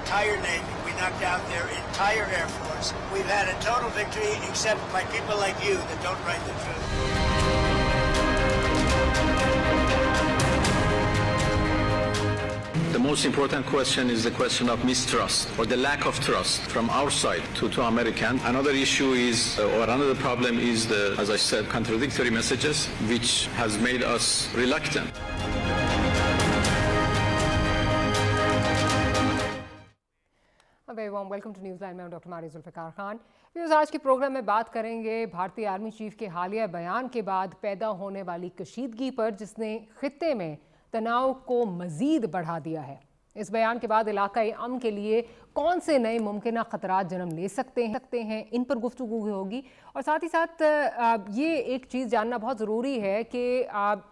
entire Navy. We knocked out their entire Air Force. We've had a total victory, except by people like you that don't write the truth. The most important question is the question of mistrust or the lack of trust from our side to American. Another issue is, or another problem is the, as I said, contradictory messages, which has made us reluctant. A very warm welcome to Newsline. मैं doctor Maria Zulfikar Khan. Viewers, आज के programme में बात करेंगे भारतीय army chief के हालिया बयान के बाद पैदा होने वाली कशीदगी पर, जिसने खित्ते में तनाव को मज़ीद बढ़ा दिया है। इस बयान के बाद इलाकाई अमन के लिए कौन से नए मुमकिन ख़तरात जन्म ले सकते हैं, इन पर गुफ्तगू होगी। और साथ ही साथ ये एक चीज़ जानना बहुत ज़रूरी है कि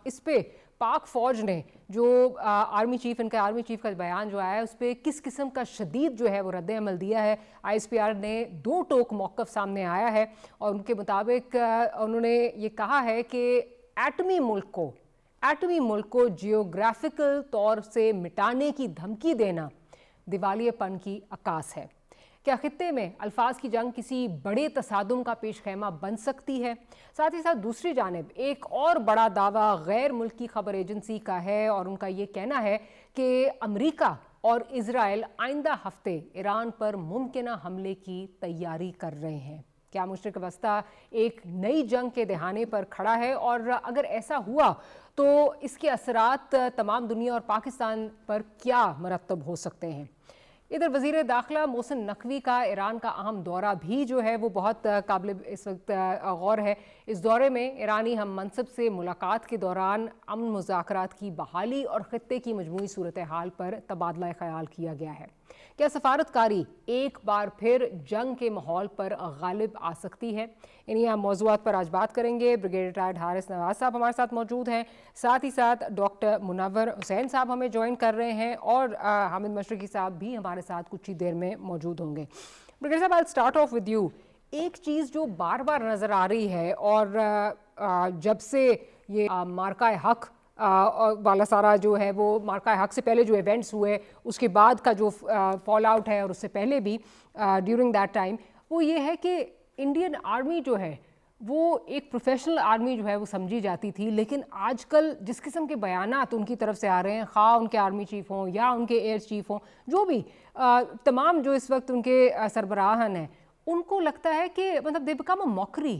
इस पे पाक फ़ौज ने जो आर्मी चीफ का बयान जो आया है, उस पर किस किस्म का शदीद जो है वो रद्द अमल दिया है। ISPR ने दो टोक मौक़िफ़ सामने आया है और उनके मुताबिक उन्होंने ये कहा है कि एटमी मुल्क को जियोग्राफिकल तौर से मिटाने की धमकी देना दिवालियेपन की अक्कास है। क्या खित्ते में अल्फाज की जंग किसी बड़े तसादुम का पेश खैमा बन सकती है? साथ ही साथ दूसरी जानिब एक और बड़ा दावा गैर मुल्की खबर एजेंसी का है और उनका ये कहना है कि अमेरिका और इजराइल आइंदा हफ्ते ईरान पर मुमकिन हमले की तैयारी कर रहे हैं। क्या मुश्रिक वस्ता एक नई जंग के दहाने पर खड़ा है? और अगर ऐसा हुआ तो इसके असरात तमाम दुनिया और पाकिस्तान पर क्या मरतब हो सकते हैं? इधर वज़ीर दाखिला मोहसिन नकवी का ईरान का अहम दौरा भी जो है वो बहुत काबिल इस वक्त गौर है। इस दौरे में ईरानी हम मनसब से मुलाकात के दौरान अमन मुज़ाकरात की बहाली और ख़ित्ते की मजमूई सूरत हाल पर तबादला ख़याल किया गया है। क्या सफारतकारी एक बार फिर जंग के माहौल पर गालिब आ सकती है? इन्हीं अहम मौज़ूआत पर आज बात करेंगे। ब्रिगेडियर रिटायर्ड हारिस नवाज साहब हमारे साथ मौजूद हैं, साथ ही साथ डॉक्टर मुनव्वर हुसैन साहब हमें ज्वाइन कर रहे हैं और हामिद मशरकी साहब भी हमारे साथ कुछ ही देर में मौजूद होंगे। ब्रिगेडियर साहब, I will start of with you. एक चीज़ जो बार बार नज़र आ रही है और जब से ये मार्का हक वाला सारा जो है वो मार्का हक से पहले जो इवेंट्स हुए, उसके बाद का जो फॉल आउट है और उससे पहले भी ड्यूरिंग दैट टाइम, वो ये है कि इंडियन आर्मी जो है वो एक प्रोफेशनल आर्मी जो है वो समझी जाती थी, लेकिन आजकल जिस किस्म के बयानात उनकी तरफ से आ रहे हैं, ख़ास उनके आर्मी चीफ हों या उनके एयर चीफ हों, जो भी तमाम जो इस वक्त उनके सरबराहन हैं, उनको लगता है कि मतलब they become a mockery.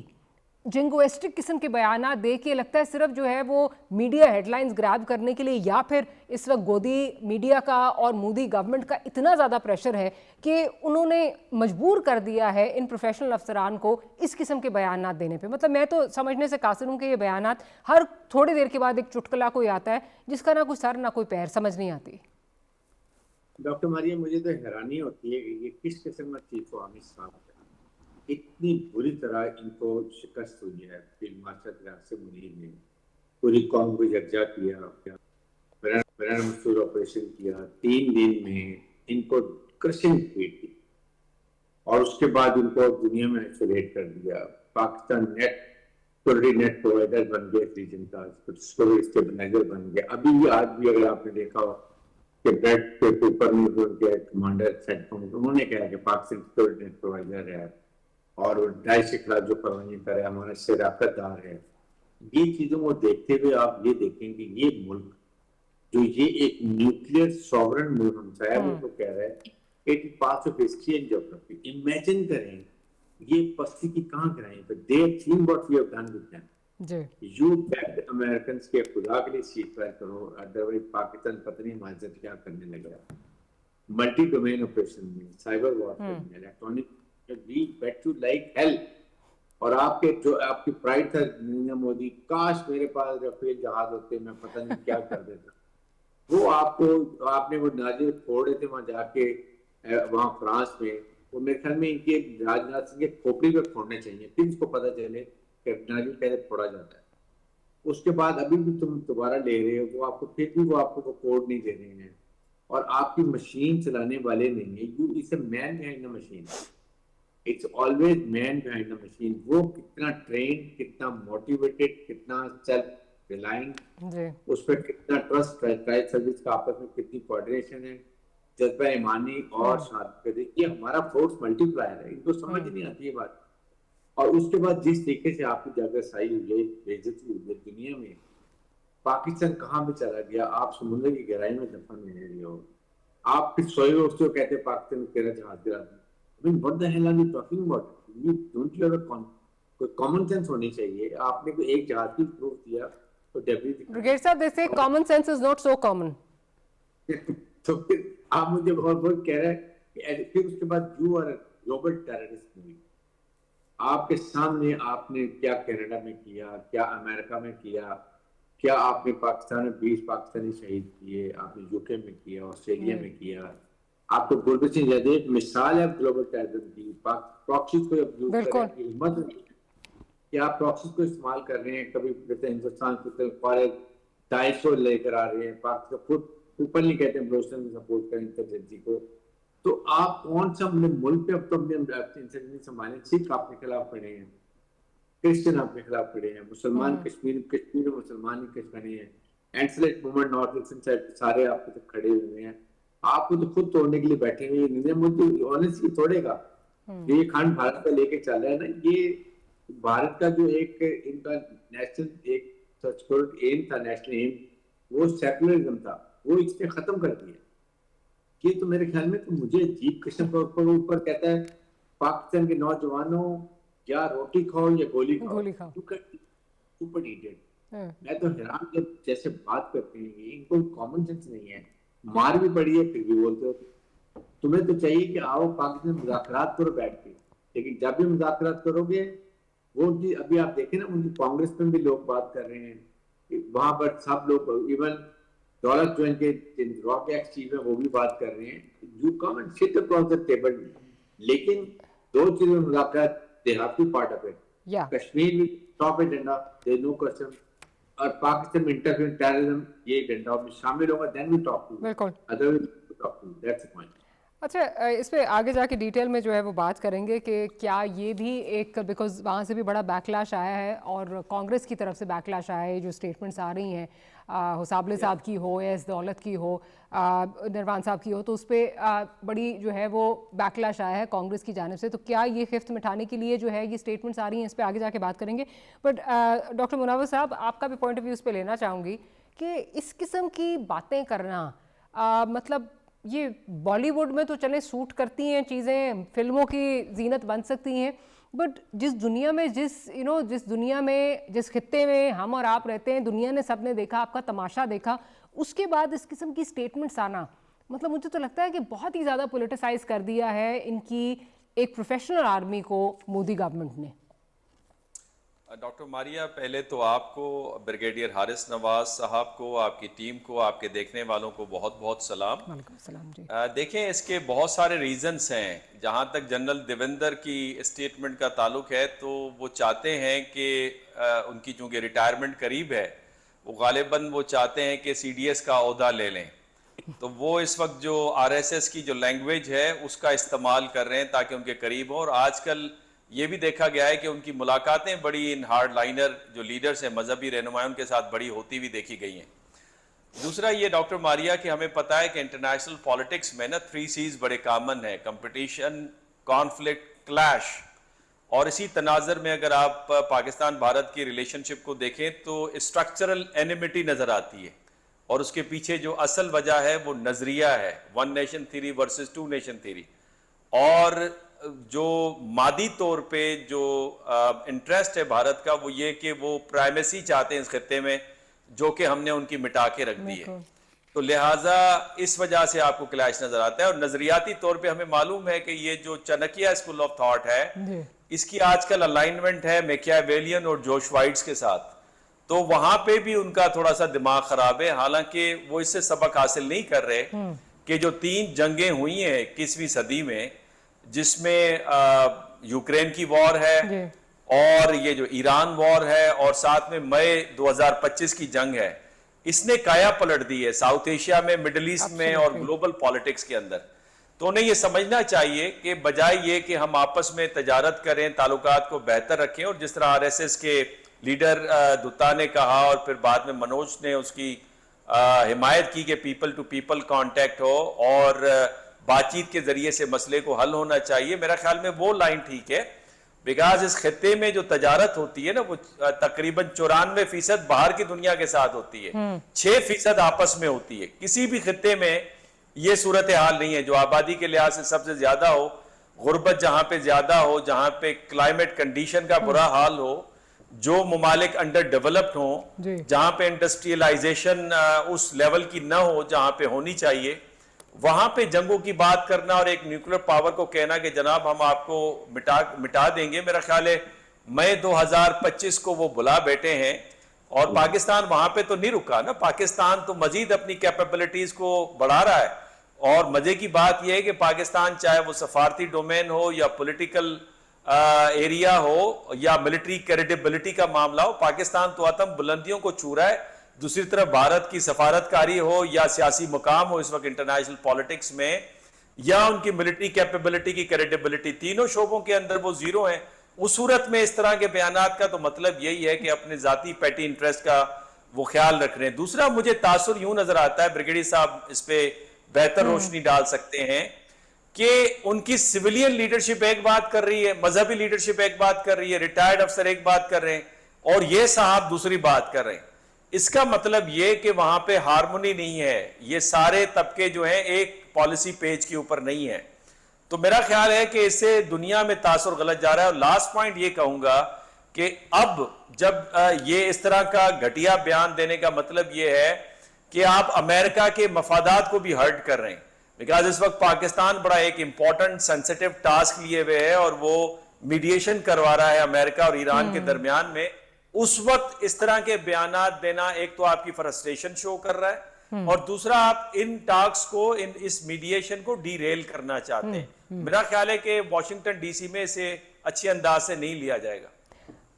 Jingoistic किस्म के बयानात दे के लगता है सिर्फ जो है वो मीडिया हेडलाइंस ग्रैब करने के लिए, या फिर इस वक्त गोदी मीडिया का और मोदी गवर्नमेंट का इतना ज़्यादा प्रेशर है कि उन्होंने मजबूर कर दिया है इन प्रोफेशनल अफसरान को इस किस्म के बयानात देने पे। मतलब मैं तो समझने से कासिर हूँ कि ये बयानात हर थोड़ी देर के बाद एक चुटकुला कोई आता है जिसका ना कोई सर ना कोई पैर, समझ नहीं आती। डॉक्टर मारिया, मुझे तो हैरानी होती है कि ये किस किस्म का चीफ आर्मी साहब है, इतनी बुरी तरह इनको शिकस्त हुई है। फील्ड मार्शल रियासत मुनीर ने पूरी कौम को यकजा किया, मसूर ऑपरेशन किया, 3 दिन में इनको क्रशिंग पीट दी और उसके बाद इनको दुनिया में आइसोलेट कर दिया। पाकिस्तान नेट प्रोवाइडर बन गया, रीजन का स्टेबलाइजर बन गया। अभी भी आज भी अगर आपने देखा हो कि ब्रेड के ऊपर में उनके कमांडर सेट उन्होंने कहा कि पाकिस्तान सिक्योरिटी नेट प्रोवाइडर है और दाइश के खिलाफ जो कार्रवाई करे हमारा शराकतदार है। ये चीजों को देखते हुए आप ये देखें कि ये मुल्क जो ये एक न्यूक्लियर सॉवरन मुल्क हमसा है, वो तो कह रहा है it part of history and geography. Imagine करें ये पस्ती की कहां कराएं, but they have seen what we have done with them. You bet Americans के खुदा के लिए सीट फायर करो, अदरवाइज पाकिस्तान पता नहीं हमारे साथ क्या करने लगा। मल्टी डोमेन ऑपरेशन में, साइबर वॉरफेयर में, electronic, we bet you like hell। और आपके जो आपकी प्राइड था नरेंद्र मोदी, काश मेरे पास राफेल जहाज होते, मैं पता नहीं क्या कर देता। वो आपने वो नाजिर फोड़े थे वहां जाके, वहां फ्रांस में। वो मेरे ख्याल में इनके राजनाथ सिंह के खोपड़ी पे फोड़ने चाहिए, फिर इसको पता चले कि नाजिर कैसे फोड़ा जाता है। उसके बाद अभी भी तुम दोबारा ले रहे हो, वो आपको फिर भी वो आपको कोड नहीं दे रहे हैं और आपकी मशीन चलाने वाले नहीं है। You is a man behind the machine, it's always man behind the machine. वो कितना ट्रेन, कितना मोटिवेटेड, कितना सेल्फ रिलायंट, उस पर कितना ट्रस्ट है, ट्राई सर्विस का आपस में कितनी कोऑर्डिनेशन है, जज्बा ईमानी और शहादत कर दी, ये हमारा फोर्स मल्टीप्लायर है, इनको समझ नहीं आती ये बात। और उसके बाद जिस तरीके से आपकी जगहसाई हुई है, बेइज्जती हुई है दुनिया में, पाकिस्तान कहाँ भी चला गया, आप समुद्र की गहराई में दफन नहीं रहे हो, आप फिर सोए उठते हो कहते पाकिस्तान में तेरा जहाज गिरा दी। I mean, what the hell are you talking about? You don't you have a कोई कॉमन सेंस होनी चाहिए। आपने कोई एक जहाज की प्रूफ दिया तो डेब्री ब्रिगेड साहब, they say common sense is not so common. तो फिर आप मुझे बहुत कह रहे हैं, फिर उसके बाद you are global terrorist movie. आपके सामने आपने क्या कनाडा में किया, क्या अमेरिका में किया, क्या आपने पाकिस्तान में 20 पाकिस्तानी शहीद किए, आपने यूके में किया, ऑस्ट्रेलिया में किया। आप तो गुरबत सिंह जैसे एक मिसाल है ग्लोबल टेररिज्म की। प्रॉक्सीज को अब्यूज करने की हिम्मत नहीं कि आप प्रॉक्सीज को इस्तेमाल कर रहे हैं। कभी कहते हैं हिंदुस्तान को फॉरेन 250 लेकर आ रहे हैं, पाकिस्तान खुद ओपनली कहते हैं बलोचिस्तान को सपोर्ट करें इंसर्जेंसी को। तो आप कौन सा अपने मुल्क पे अब तो अपने इंसर्जेंसी संभालें। सिख आपके खिलाफ खड़े हैं, क्रिश्चियन आपके खिलाफ खड़े हैं, मुसलमान कश्मीर में मुसलमान ही खड़े हैं, एंटीस्लेट मूवमेंट नॉर्थ ईस्टर्न साइड सारे आपके तो खड़े हुए हैं। आपको तो खुद तोड़ने के लिए बैठे हुए हैं। ऑनेस्टली तोड़ेगा ये खंड भारत का लेके चल रहा है ना। ये भारत का जो एक इनका नेशनल एक एम था, नेशनल एम, वो सेकुलरिज्म था, वो इसने खत्म कर दिया। ये तो मेरे ख्याल में तो मुझे अजीब किस्म का ऊपर कहता है पाकिस्तान के नौजवानों या रोटी खाओ या गोली खाओ। मैं तो हैरान जब जैसे बात करते हैं, इनको कॉमन सेंस नहीं है। मार भी पड़ी है फिर भी बोलते हो। तुम्हें तो चाहिए कि आओ पाकिस्तान मुज़ाकरात करो बैठ के, लेकिन जब भी मुज़ाकरात करोगे वो अभी आप देखें ना, उनकी कांग्रेस में भी लोग बात कर रहे हैं, वहां पर सब लोग, इवन दौलत जो इनके रॉक एक्स चीफ है वो भी बात कर रहे हैं। You come and sit across the table. लेकिन दो चीजें मुज़ाकरात, they have to part of it. Kashmir में top agenda, there no question, और पाकिस्तान में इंटरफेरेंस टेररिज्म ये एजेंडा में शामिल होगा, देन वी टॉक टू, बिल्कुल otherwise talk to, that's the point. अच्छा, इस पे आगे जाके डिटेल में जो है वो बात करेंगे कि क्या ये भी एक, बिकॉज वहाँ से भी बड़ा बैकलैश आया है और कांग्रेस की तरफ से बैकलैश आया है, जो स्टेटमेंट्स आ रही हैं हुसाबले साहब की हो, एस दौलत की हो, नरवान साहब की हो, तो उस पर बड़ी जो है वो बैकलैश आया है कांग्रेस की जानिब से। तो क्या ये खिफ्त मिटाने के लिए जो है ये स्टेटमेंट्स आ रही हैं, इस पर आगे जाके बात करेंगे। बट डॉक्टर मुनावर साहब, आपका भी पॉइंट ऑफ व्यू इस पर लेना चाहूँगी कि इस किस्म की बातें करना, मतलब ये बॉलीवुड में तो चले सूट करती हैं चीज़ें, फिल्मों की जीनत बन सकती हैं, बट जिस दुनिया में जिस खित्ते में हम और आप रहते हैं, दुनिया ने सबने देखा, आपका तमाशा देखा, उसके बाद इस किस्म की स्टेटमेंट्स आना, मतलब मुझे तो लगता है कि बहुत ही ज़्यादा पॉलिटिसाइज कर दिया है इनकी एक प्रोफेशनल आर्मी को मोदी गवर्नमेंट ने। डॉक्टर मारिया, पहले तो आपको, ब्रिगेडियर हारिस नवाज साहब को, आपकी टीम को, आपके देखने वालों को बहुत बहुत सलाम। वालेकुम सलाम जी। देखें, इसके बहुत सारे रीजंस हैं। जहां तक जनरल देवेंद्र की स्टेटमेंट का ताल्लुक है, तो वो चाहते हैं कि उनकी चूंकि रिटायरमेंट करीब है, वो गालिबन वो चाहते हैं कि CDS का ओहदा ले लें। तो वो इस वक्त जो RSS की जो लैंग्वेज है उसका इस्तेमाल कर रहे हैं ताकि उनके करीब हो। और आजकल ये भी देखा गया है कि उनकी मुलाकातें बड़ी इन हार्ड लाइनर जो लीडर्स हैं, मजहबी रहनुमाओं के साथ बड़ी होती हुई देखी गई हैं। दूसरा ये डॉक्टर मारिया कि हमें पता है कि इंटरनेशनल पॉलिटिक्स में ना 3 C's बड़े कॉमन है: कंपटीशन, कॉन्फ्लिक्ट, क्लैश। और इसी तनाजर में अगर आप पाकिस्तान भारत की रिलेशनशिप को देखें तो स्ट्रक्चरल एनिमिटी नज़र आती है, और उसके पीछे जो असल वजह है वो नज़रिया है, 1 nation theory versus 2 nation theory. और जो मादी तौर पे जो इंटरेस्ट है भारत का, वो ये कि वो प्राइमेसी चाहते हैं इस खत्ते में, जो कि हमने उनकी मिटा के रख दी है। तो लिहाजा इस वजह से आपको क्लैश नजर आता है। और नजरियाती तौर पे हमें मालूम है कि ये जो चाणक्य स्कूल ऑफ थॉट है, इसकी आजकल अलाइनमेंट है मैकियावेलियन और जोश वाइट्स के साथ। तो वहां पे भी उनका थोड़ा सा दिमाग खराब है। हालांकि वो इससे सबक हासिल नहीं कर रहे कि जो 3 जंगें हुई हैं 21वीं सदी में, जिसमें यूक्रेन की वॉर है और ये जो ईरान वॉर है और साथ में मई 2025 की जंग है, इसने काया पलट दी है साउथ एशिया में, मिडिल ईस्ट में और ग्लोबल पॉलिटिक्स के अंदर। तो उन्हें ये समझना चाहिए कि बजाय ये कि हम आपस में तजारत करें, ताल्लुकात को बेहतर रखें, और जिस तरह RSS के लीडर दुत्ता ने कहा और फिर बाद में मनोज ने उसकी हिमायत की कि पीपल टू पीपल कांटेक्ट हो और बातचीत के जरिए से मसले को हल होना चाहिए। मेरा ख्याल में वो लाइन ठीक है, बिकॉज इस खत्ते में जो तजारत होती है ना वो तकरीबन 94% बाहर की दुनिया के साथ होती है, 6% आपस में होती है। किसी भी खत्ते में ये सूरत हाल नहीं है जो आबादी के लिहाज से सबसे ज्यादा हो, गुर्बत जहां पे ज्यादा हो, जहां पे क्लाइमेट कंडीशन का बुरा हाल हो, जो ममालिक अंडर डेवलप्ड हो, जहां पे इंडस्ट्रियलाइजेशन उस लेवल की न हो जहां पे होनी चाहिए, वहां पे जंगों की बात करना और एक न्यूक्लियर पावर को कहना कि जनाब हम आपको मिटा देंगे, मेरा ख्याल है मई 2025 को वो बुला बैठे हैं। और पाकिस्तान वहां पे तो नहीं रुका ना, पाकिस्तान तो मजीद अपनी कैपेबिलिटीज को बढ़ा रहा है। और मजे की बात यह है कि पाकिस्तान चाहे वो सफारती डोमेन हो या पॉलिटिकल एरिया हो या मिलिट्री क्रेडिबिलिटी का मामला हो, पाकिस्तान तो आतम बुलंदियों को छू रहा है। दूसरी तरफ भारत की सफारतकारी हो या सियासी मुकाम हो इस वक्त इंटरनेशनल पॉलिटिक्स में, या उनकी मिलिट्री कैपेबिलिटी की क्रेडिबिलिटी, तीनों शोबों के अंदर वो जीरो हैं। उस सूरत में इस तरह के बयानात का तो मतलब यही है कि अपने जाती पैटी इंटरेस्ट का वो ख्याल रख रहे हैं। दूसरा मुझे तासुर यूं नजर आता है, ब्रिगेडियर साहब इस पे बेहतर रोशनी डाल सकते हैं, कि उनकी सिविलियन लीडरशिप एक बात कर रही है, मजहबी लीडरशिप एक बात कर रही है, रिटायर्ड अफसर एक बात कर रहे हैं और ये साहब दूसरी बात कर रहे हैं। इसका मतलब ये कि वहां पे हार्मोनी नहीं है, ये सारे तबके जो हैं एक पॉलिसी पेज के ऊपर नहीं है। तो मेरा ख्याल है कि इससे दुनिया में तासुर गलत जा रहा है। और लास्ट पॉइंट ये कहूंगा कि अब जब ये इस तरह का घटिया बयान देने का मतलब ये है कि आप अमेरिका के मफादात को भी हर्ट कर रहे हैं, बिकॉज इस वक्त पाकिस्तान बड़ा एक इंपॉर्टेंट सेंसिटिव टास्क लिए हुए है और वो मीडिएशन करवा रहा है अमेरिका और ईरान के दरमियान में। उस वक्त इस तरह के बयानात देना एक तो आपकी फ्रस्ट्रेशन शो कर रहा है और दूसरा आप इन टॉक्स को, इस मीडिएशन को डीरेल करना चाहते हैं। मेरा ख्याल है कि वॉशिंगटन डीसी में इसे अच्छे अंदाज से नहीं लिया जाएगा।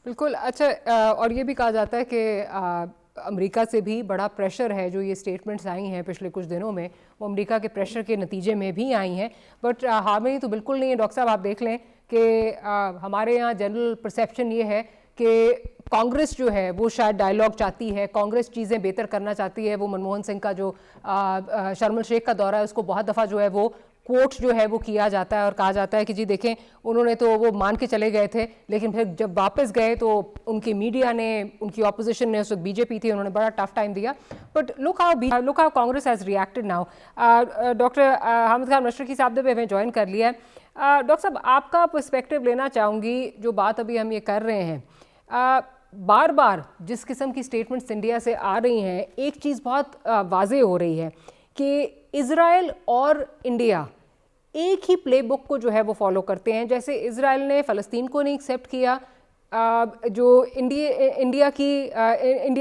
बिल्कुल। अच्छा, और ये भी कहा जाता है कि अमेरिका से भी बड़ा प्रेशर है, जो ये स्टेटमेंट्स आई हैं पिछले कुछ दिनों में वो अमेरिका के प्रेशर के नतीजे में भी आई हैं। बट हार्मनी तो बिल्कुल नहीं है। डॉक्टर साहब आप देख लें कि हमारे यहाँ जनरल परसेप्शन ये है कि कांग्रेस जो है वो शायद डायलॉग चाहती है, कांग्रेस चीज़ें बेहतर करना चाहती है। वो मनमोहन सिंह का जो शर्म शेख का दौरा है उसको बहुत दफ़ा जो है वो कोट जो है वो किया जाता है और कहा जाता है कि जी देखें उन्होंने तो वो मान के चले गए थे, लेकिन फिर जब वापस गए तो उनकी मीडिया ने, उनकी ऑपोजिशन ने, उस वक्त बीजेपी थी, उन्होंने बड़ा टफ टाइम दिया। But look how Congress has reacted now. Doctor Hamid Khan Mashriqi साहब ने हमें ज्वाइन कर लिया है। डॉक्टर साहब आपका पर्सपेक्टिव लेना चाहूँगी, जो बात अभी हम ये कर रहे हैं, बार बार जिस किस्म की स्टेटमेंट्स इंडिया से आ रही हैं, एक चीज़ बहुत वाज़ेह हो रही है कि इज़राइल और इंडिया एक ही प्लेबुक को जो है वो फॉलो करते हैं। जैसे इज़राइल ने फ़लस्तीन को नहीं एक्सेप्ट किया, जो इंडिया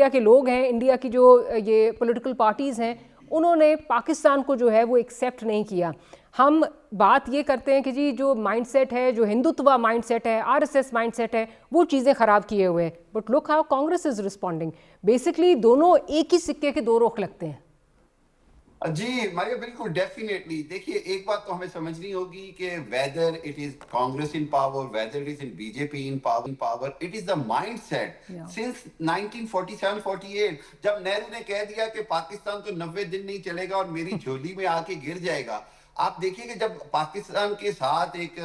के लोग हैं, इंडिया की जो ये पॉलिटिकल पार्टीज़ हैं, उन्होंने पाकिस्तान को जो है वो एक्सेप्ट नहीं किया। हम बात ये करते हैं कि जी जो माइंडसेट है, जो हिंदुत्व माइंडसेट है, आरएसएस माइंडसेट है, वो चीज़ें ख़राब किए हुए हैं। But look how Congress is responding. Basically दोनों एक ही सिक्के के दो रुख लगते हैं। जी मारिया, बिल्कुल डेफिनेटली। देखिए, एक बात तो हमें समझनी होगी कि whether it is Congress in power, whether it is in BJP in power, it is the mindset since 1947-48 जब नेहरू ने कह दिया कि पाकिस्तान तो 90 दिन नहीं चलेगा और मेरी झोली में आके गिर जाएगा। आप देखिए कि जब पाकिस्तान के साथ एक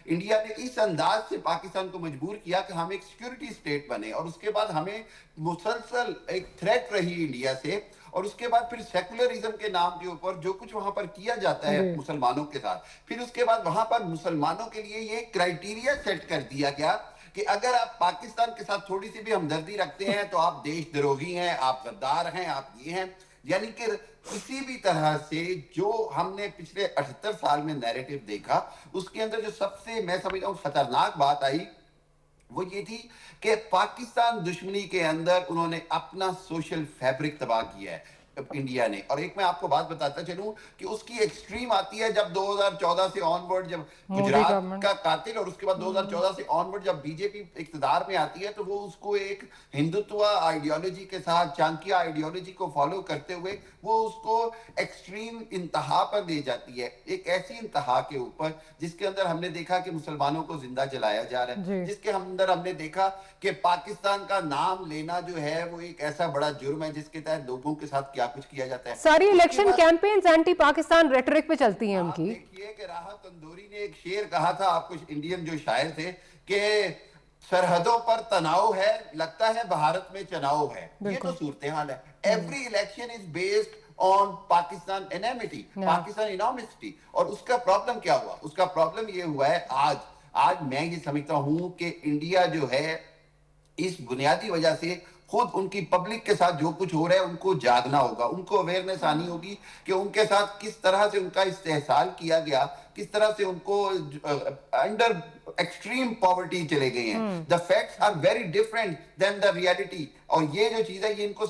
इंडिया ने इस अंदाज से पाकिस्तान को मजबूर किया कि हम एक सिक्योरिटी स्टेट बने, और उसके बाद हमें मुसलसल एक थ्रेट रही इंडिया से, और उसके बाद फिर सेकुलरिज्म के नाम के ऊपर जो कुछ वहां पर किया जाता है मुसलमानों के साथ, फिर उसके बाद वहां पर मुसलमानों के लिए ये क्राइटेरिया सेट कर दिया गया कि अगर आप पाकिस्तान के साथ थोड़ी सी भी हमदर्दी रखते हैं तो आप देशद्रोही हैं, आप गद्दार हैं, आप ये हैं। यानी कि किसी भी तरह से जो हमने पिछले 78 साल में नैरेटिव देखा, उसके अंदर जो सबसे मैं समझता हूँ खतरनाक बात आई वो ये थी कि पाकिस्तान दुश्मनी के अंदर उन्होंने अपना सोशल फैब्रिक तबाह किया है इंडिया ने। और एक मैं आपको बात बताता चलूं कि उसकी एक्सट्रीम आती है जब 2014 से ऑनवर्ड, जब गुजरात का कातिल, और उसके बाद 2014 से ऑनवर्ड जब बीजेपी इक्तदार में आती है, तो वो उसको एक हिंदुत्व आइडियोलॉजी के साथ, चाणक्य आइडियोलॉजी को फॉलो करते हुए वो उसको एक्सट्रीम इंतहा पर ले जाती है। एक ऐसी इंतहा के ऊपर जिसके अंदर हमने देखा कि मुसलमानों को जिंदा जलाया जा रहा है, जिसके अंदर हमने देखा कि पाकिस्तान का नाम लेना जो है वो एक ऐसा बड़ा जुर्म है जिसके तहत लोगों के साथ क्या कुछ किया जाता है। सारी उसके इलेक्शन बाद कैंपेन्स एंटी पाकिस्तान रेटरिक पे चलती हैं आप उनकी। देखिए कि राहत तंदूरी ने एक शेर कहा था, आप कुछ इंडियन जो शायर थे, कि सरहदों पर तनाव है, लगता है भारत में चुनाव है। ये तो सूरत हाल है। Every election is based on Pakistan enmity, Pakistan inimicity. और उसका प्रॉब्लम क्या हुआ? उसका प्रॉब्लम ये हुआ है आज मैं ये समझता हूं कि इंडिया जो है इस बुनियादी वजह से खुद उनकी पब्लिक के साथ जो कुछ हो रहा है उनको जागना होगा, उनको अवेयरनेस आनी होगी कि उनके साथ किस तरह से उनका इस्तेहसाल किया गया, किस तरह से उनको अंडर एक्सट्रीम पॉवर्टी चले गए हैं। The facts are very different than the reality. और ये जो चीज है ये इनको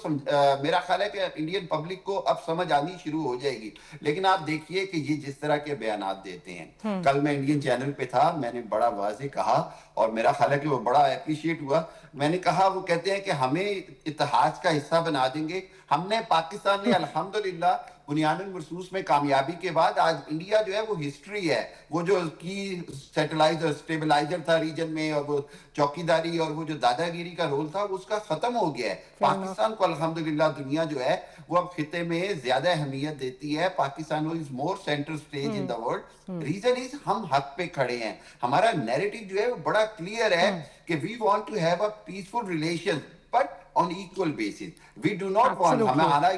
मेरा ख्याल है कि इंडियन पब्लिक को अब समझ आनी शुरू हो जाएगी। लेकिन आप देखिए कि ये जिस तरह के बयानात देते हैं, कल मैं इंडियन चैनल पे था, मैंने बड़ा वाज़ेह कहा और मेरा ख्याल है कि वो बड़ा अप्रिशिएट हुआ। मैंने कहा, वो कहते हैं कि हमें इतिहास का हिस्सा बना देंगे। हमने पाकिस्तान ने अल्हम्दुलिल्लाह बुनियादुल मरसूस में कामयाबी के बाद आज इंडिया जो है वो हिस्ट्री है। वो जो की सैटेलाइजर स्टेबलाइजर था रीजन में, और वो चौकीदारी और वो जो दादागिरी का रोल था, वो उसका खत्म हो गया है। पाकिस्तान को अल्हम्दुलिल्लाह दुनिया जो है वो अब खिते में ज्यादा अहमियत देती है। Pakistan is more centre stage in the world. Reason is हम हक पे खड़े हैं। हमारा नैरेटिव जो है वो बड़ा क्लियर है कि we want to have a peaceful relation but on equal basis. We do not want,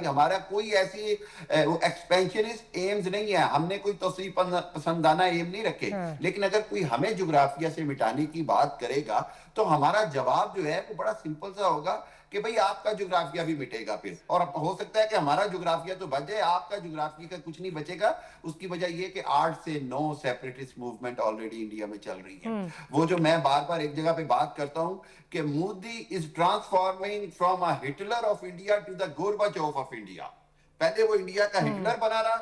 हमारा कोई ऐसी एक्सपेंशनिस्ट एम्स नहीं है, हमने कोई तोसी पसंदाना एम नहीं रखे। लेकिन अगर कोई हमें जुग्राफिया से मिटाने की बात करेगा तो हमारा जवाब जो है वो बड़ा सिंपल सा होगा कि भाई आपका जुग्राफिया भी मिटेगा फिर, और हो सकता है कि हमारा जुग्राफिया तो बच जाए, आपका जुग्राफिया का कुछ नहीं बचेगा। उसकी वजह ये कि 8 से 9 सेपरेटिस्ट मूवमेंट ऑलरेडी इंडिया में चल रही है। वो जो मैं बार बार एक जगह पे बात करता हूं कि Modi is transforming from a Hitler of India to the Gorbachev of India. पहले वो इंडिया का हिटलर बना रहा,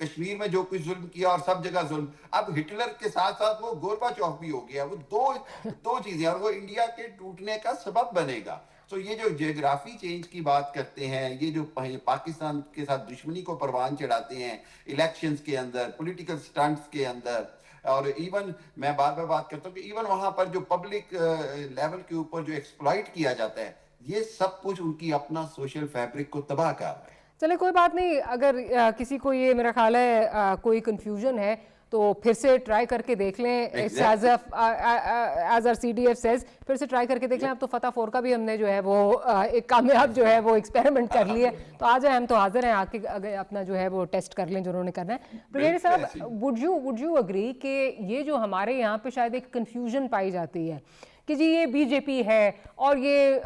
कश्मीर में जो कुछ जुल्म किया और सब जगह जुल्म, अब हिटलर के साथ साथ वो गोरबाचोव भी हो गया। वो दो चीजें, और वो इंडिया के टूटने का सबब बनेगा। तो ये जो जियोग्राफी चेंज की बात करते हैं, ये जो पाकिस्तान के साथ दुश्मनी को परवान चढ़ाते हैं इलेक्शंस के अंदर, पॉलिटिकल स्टंट्स के अंदर, और इवन मैं बार बार बात करता हूँ कि इवन वहां पर जो पब्लिक लेवल के ऊपर जो एक्सप्लॉइट किया जाता है, ये सब कुछ उनकी अपना सोशल फैब्रिक को तबाह कर रहा है। चले कोई बात नहीं, अगर किसी को ये मेरा ख्याल है कोई कंफ्यूजन है तो फिर से ट्राई करके देख लें। एज आर CDF सेज, फिर से ट्राई करके देख लें। अब तो फतह 4 का भी हमने जो है वो एक कामयाब जो है वो एक्सपेरिमेंट कर लिया, तो आ जाए, हम तो हाजिर हैं आके अगर अपना जो है वो टेस्ट कर लें जो उन्होंने करना है। ब्रिगेडियर साहब, वुड यू अग्री कि ये जो हमारे यहाँ पे शायद एक कन्फ्यूजन पाई जाती है कि जी ये BJP है और ये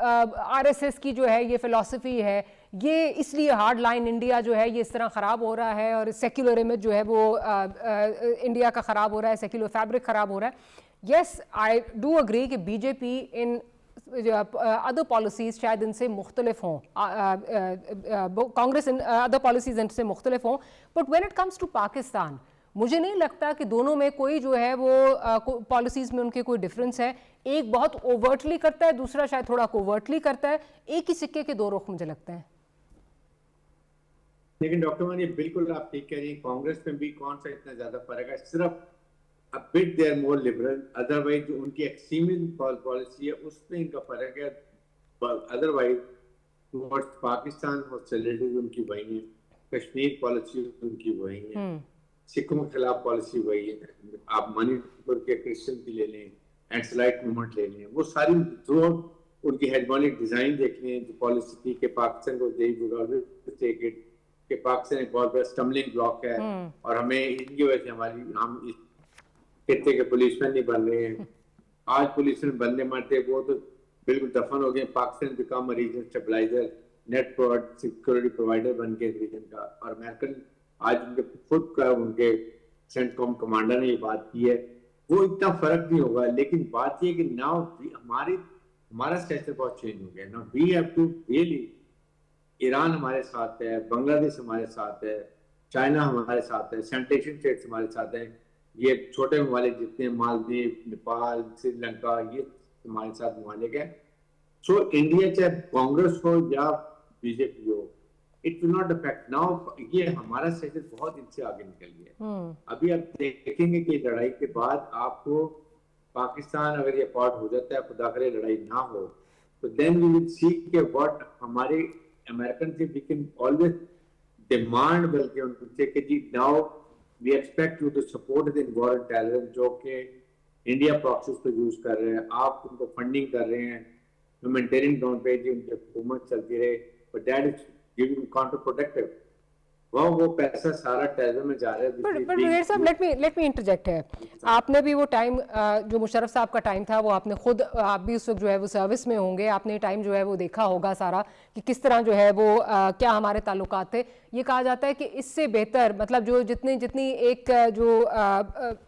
RSS की जो है ये फिलॉसफी है, ये इसलिए हार्ड लाइन इंडिया जो है ये इस तरह ख़राब हो रहा है, और सेक्युलर इमेज जो है वो इंडिया का ख़राब हो रहा है, सेक्युलर फैब्रिक ख़राब हो रहा है। येस, आई डू अग्री कि BJP इन अदर पॉलिसीज़ शायद इनसे मुख्तलिफ हों, कांग्रेस इन अदर पॉलिसीज़ इनसे मुख्तलिफ हों, but when it comes to Pakistan मुझे नहीं लगता कि दोनों में कोई जो है वो पॉलिसीज़ में उनके कोई डिफरेंस है। एक बहुत ओवर्टली करता है, दूसरा शायद थोड़ा कोवर्टली करता है। एक ही सिक्के के दो रुख मुझे लगता है। लेकिन डॉक्टर मान, ये बिल्कुल आप ठीक कह रही हैं, कांग्रेस में भी कौन सा इतना ज्यादा फर्क है, सिर्फ a bit they are more liberal, otherwise जो उनकी एक्सट्रीमिज्म पॉलिसी है उसमें इनका फर्क है। अदरवाइज टुवर्ड्स पाकिस्तान हॉस्टिलिटी उनकी वही है, कश्मीर पॉलिसी उनकी वही है, सिखों के खिलाफ पॉलिसी वही है। आप मणिपुर के क्रिश्चियन की ले लें, एंटीस्लाइट मूवमेंट ले लें, वो सारी जो उनकी हेजमोनिक डिजाइन देख लें, जो पॉलिसी थी कि पाकिस्तान को दे टेक इट, कि पाकिस्तान एक बहुत बड़ा स्टम्बलिंग ब्लॉक है और हमें इनकी वजह से हम इस खित्ते के पुलिसमैन नहीं बन रहे हैं। आज पुलिसमैन बनने मरते वो तो बिल्कुल दफन हो गए। Pakistan become region stabiliser, net security provider बन के रीजन का। और अमेरिकन आज उनके खुद का उनके सेंटकॉम कमांडर ने ये बात की है, वो इतना फर्क नहीं होगा। लेकिन बात ये कि नाउ हमारा स्टेचर बहुत चेंज हो गया। Now we have to really, Iran हमारे साथ है, बांग्लादेश हमारे साथ है, चाइना हमारे साथ है, सेंट्रल स्टेट्स हमारे साथ है, ये छोटे ममालिक जितने मालदीव, नेपाल, श्रीलंका, ये हमारे साथ ममालिक है। सो इंडिया चाहे कांग्रेस हो या BJP हो, it will not affect. Now ये हमारा सेक्टर बहुत इनसे आगे निकल गया। अभी आप देखेंगे कि लड़ाई के बाद आपको पाकिस्तान अगर ये पार्ट हो जाता है, खुदा करे लड़ाई ना हो, तो देन वी विल सी के व्हाट हमारे अमेरिकन से वी कैन ऑलवेज डिमांड बल्कि उनसे कि जी now we expect you to support the war on terrorism जो कि इंडिया प्रॉक्सीज को यूज कर रहे हैं, आप उनको फंडिंग कर रहे हैं ह्यूमैनिटेरियन ग्राउंड पे जी उनकी हुकूमत चलती रहे, but that is giving counter productive. वो पैसा सारा टेररिज्म में जा रहा है। but ब्रिगेडियर साहब let me interject है। आपने भी वो टाइम जो मुशर्रफ साहब का टाइम था वो आपने खुद, आप भी उस वक्त जो है वो सर्विस में होंगे, आपने टाइम जो है वो देखा होगा सारा कि किस तरह जो है वो क्या हमारे ताल्लुकात थे। ये कहा जाता है कि इससे बेहतर मतलब जो जितनी एक जो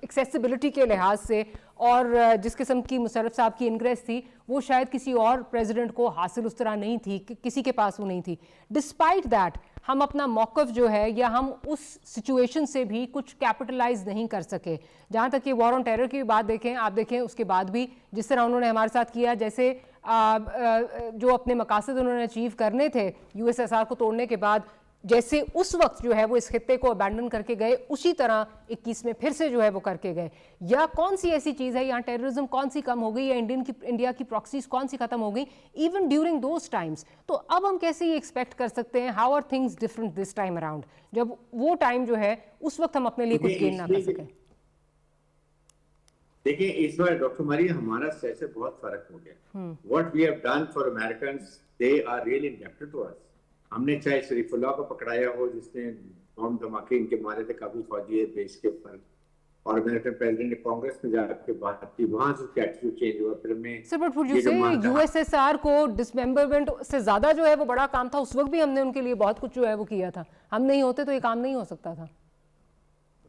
एक्सेसिबिलिटी के लिहाज से और जिस किस्म की मुशर्रफ साहब की इंग्रेस थी वो शायद किसी और प्रेसिडेंट को हासिल उस तरह नहीं थी, किसी के पास वो नहीं थी। डिस्पाइट दैट हम अपना मौक़िफ़ जो है या हम उस सिचुएशन से भी कुछ कैपिटलाइज नहीं कर सके। जहाँ तक कि वॉर ऑन टेरर की बात देखें, आप देखें उसके बाद भी जिस तरह उन्होंने हमारे साथ किया, जैसे जो अपने मकासद उन्होंने अचीव करने थे यूएसएसआर को तोड़ने के बाद, जैसे उस वक्त जो है वो इस खित्ते को अबैंडन करके गए, उसी तरह 21 में फिर से जो है वो करके गए। या कौन सी ऐसी चीज़ है यहाँ टेररिज्म कौन सी कम हो गई या इंडिया की प्रॉक्सीज कौन सी खत्म हो गई इवन ड्यूरिंग दोज टाइम्स। तो अब हम कैसे ये एक्सपेक्ट कर सकते हैं, how are things different this time around, जब वो टाइम जो है उस वक्त हम अपने लिए कुछ गेन ना कर सकें। देखिए इस बार डॉक्टर मारिया हमारा से बहुत फर्क हो गया। What we have done for Americans, they are really indebted to us. हमने चाहे शरीफुल्लाह को पकड़ाया हो जिसने बम धमाके इनके मारे थे काफी फौजी बेस के ऊपर, और अमेरिकन प्रेसिडेंट ने कांग्रेस में जाके बात की, वहां से एटीट्यूड चेंज हुआ। फिर मैं सर बट वुड यू से यूएसएसआर को डिसमेंबरमेंट से ज्यादा जो है वो बड़ा काम था, उस वक्त भी हमने उनके लिए बहुत कुछ जो है वो किया था, हम नहीं होते तो ये काम नहीं हो सकता था।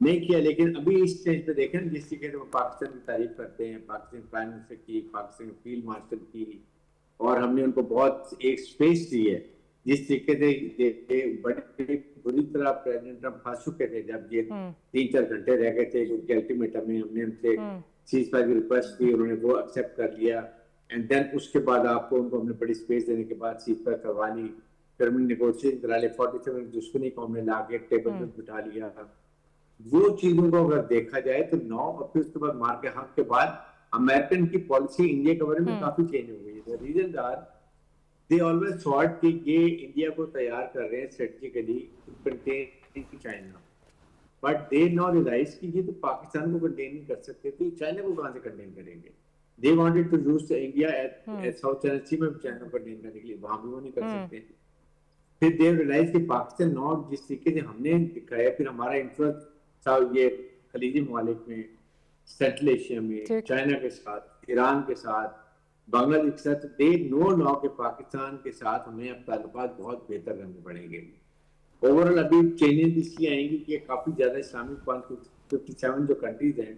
नहीं किया, लेकिन अभी इस स्टेज पे देखें जिस तरीके से वो पाकिस्तान की तारीफ करते हैं, पाकिस्तान प्राइम मिनिस्टर की, पाकिस्तान फील्ड मार्शल की, और हमने उनको बहुत एक स्पेस दी है। जिस तरीके से बड़े बुरी तरह प्रेसिडेंट ट्रंप फंस चुके थे जब ये 3-4 घंटे रह गए थे उनके अल्टीमेटम में, हमने उनसे सीज फायर की रिक्वेस्ट की, उन्होंने वो एक्सेप्ट कर लिया, एंड देन उसके बाद आपको उनको हमने बड़ी स्पेस देने के बाद सीज फायर करवा ली, फिर हमने नेगोशिएशन करा लिया, 47 दुश्मनी को हमने ला के टेबल पर बिठा लिया। वो चीजों को अगर देखा जाए तो 9 और फिर उसके बाद मार के हक के बाद अमेरिकन की पॉलिसी इंडिया के बारे में काफी चेंज हो गई है। Region are they always thought कि ये इंडिया को तैयार कर रहे हैं strategically contain China, but they now realise कि ये तो पाकिस्तान को कंटेन नहीं कर सकते, तो चाइना को कहां से कंटेन करेंगे। They wanted to use India at South China Sea में चाइना को कंटेन करने के लिए, वहां भी वो नहीं कर सकते। फिर दे रियलाइज कि पाकिस्तान नॉट जिस तरीके से हमने दिखाया, फिर हमारा इंफ्लुएंस ये खलीजी ममालिक में, सेंट्रल एशिया में, चाइना के साथ, ईरान के साथ, बांग्लादेश के साथ, दे नो नाउ के पाकिस्तान के साथ हमें अब ताल्लुकात बहुत बेहतर करने पड़ेंगे। ओवरऑल अभी चेंजेस इसलिए आएंगी कि काफी ज्यादा इस्लामिक 57 जो कंट्रीज हैं,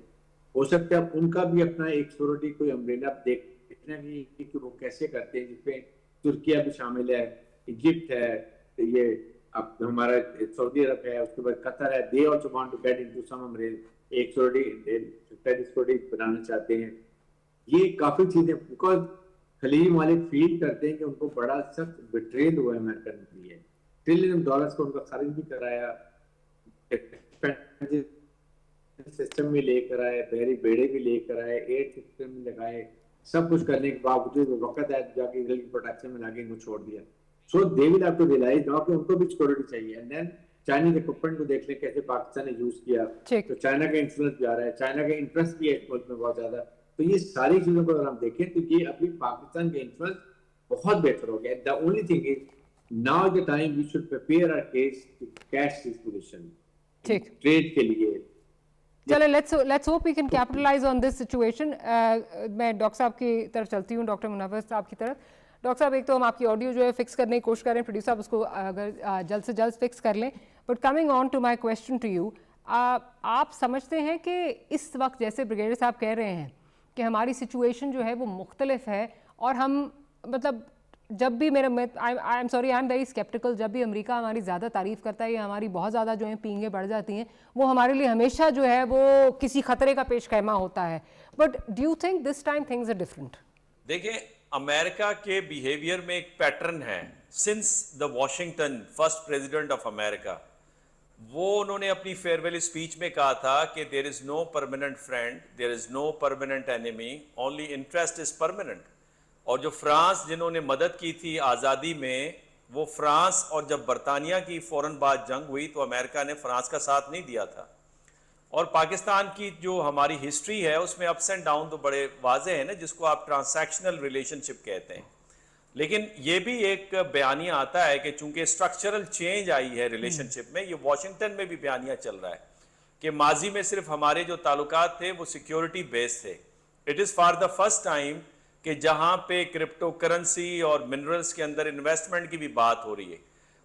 हो सकता है उनका भी अपना एक सिक्योरिटी कोई अम्ब्रेला देखना कि वो कैसे करते हैं, जिसपे तुर्किया भी शामिल है, इजिप्ट है, ये अब हमारा सऊदी अरब है, उसके बाद कतर है। They also want to get into some umbrella एक सिक्योरिटी बनाना चाहते हैं। ये काफी चीजें बिकॉज खलीजी मालिक फील करते हैं कि उनको बड़ा सख्त बिट्रेल हुआ है अमेरिकन के लिए, $1 ट्रिलियन को उनका खर्च भी कराया, सिस्टम में लेकर आए, बहरी बेड़े भी लेकर आए, एयर सिस्टम में लगाए, सब कुछ करने के बावजूद वक्त है जाके इधर की प्रोटेक्शन में लाके इनको छोड़ दिया। So they will have to realise now कि उनको भी सिक्योरिटी चाहिए। एंड देन चाइनीज इक्विपमेंट को देख लें कैसे पाकिस्तान ने यूज किया, तो चाइना का इन्फ्लुएंस जा रहा है, चाइना का इंटरेस्ट भी है इस मुल्क में बहुत ज्यादा। तो ये सारी चीजों को अगर हम देखें तो ये अभी पाकिस्तान का इन्फ्लुएंस बहुत बेहतर हो गया। The only thing is now the time we should prepare our case to catch this position ठीक ट्रेड के लिए। चलो let's hope we can capitalise on this situation. मैं डॉक्टर साहब की तरफ चलती हूँ, डॉक्टर मुनव्वर साहब की तरफ। डॉक्टर साहब, एक तो हम आपकी ऑडियो जो है फिक्स करने की कोशिश करें, प्रोड्यूसर साहब उसको अगर जल्द से जल्द फिक्स कर लें। But coming on to my question to you, आप समझते हैं कि इस वक्त जैसे ब्रिगेडियर साहब कह रहे हैं कि हमारी सिचुएशन जो है वो मुख्तलिफ है, और हम मतलब जब भी I am sorry, I am very sceptical, जब भी अमेरिका हमारी ज़्यादा तारीफ़ करता है या हमारी बहुत ज़्यादा जो है पींगे बढ़ जाती हैं, वो हमारे लिए हमेशा जो है वो किसी खतरे का पेश खैमा होता है। But do you think this time things are different? देखिए, अमेरिका के बिहेवियर में एक पैटर्न है since the Washington first president of America. वो उन्होंने अपनी फेयरवेल स्पीच में कहा था कि there is no permanent friend, there is no permanent enemy, only interest is permanent. और जो फ्रांस जिन्होंने मदद की थी आज़ादी में, وہ فرانس اور جب برطانیہ کی فوراً بعد جنگ ہوئی تو امریکہ نے فرانس کا ساتھ نہیں دیا تھا. اور پاکستان کی جو ہماری ہسٹری ہے اس میں اپس اینڈ ڈاؤن تو بڑے واضح ہیں نا, جس کو آپ ٹرانسیکشنل ریلیشن شپ کہتے ہیں. لیکن یہ بھی ایک بیانیہ آتا ہے کہ چونکہ اسٹرکچرل چینج آئی ہے ریلیشن شپ میں, یہ واشنگٹن میں بھی بیانیہ چل رہا ہے کہ ماضی میں صرف ہمارے جو تعلقات تھے وہ سیکیورٹی بیس تھے. It is for the first time کہ جہاں پہ کرپٹو کرنسی اور منرلز کے اندر انویسٹمنٹ کی بھی بات ہو رہی ہے.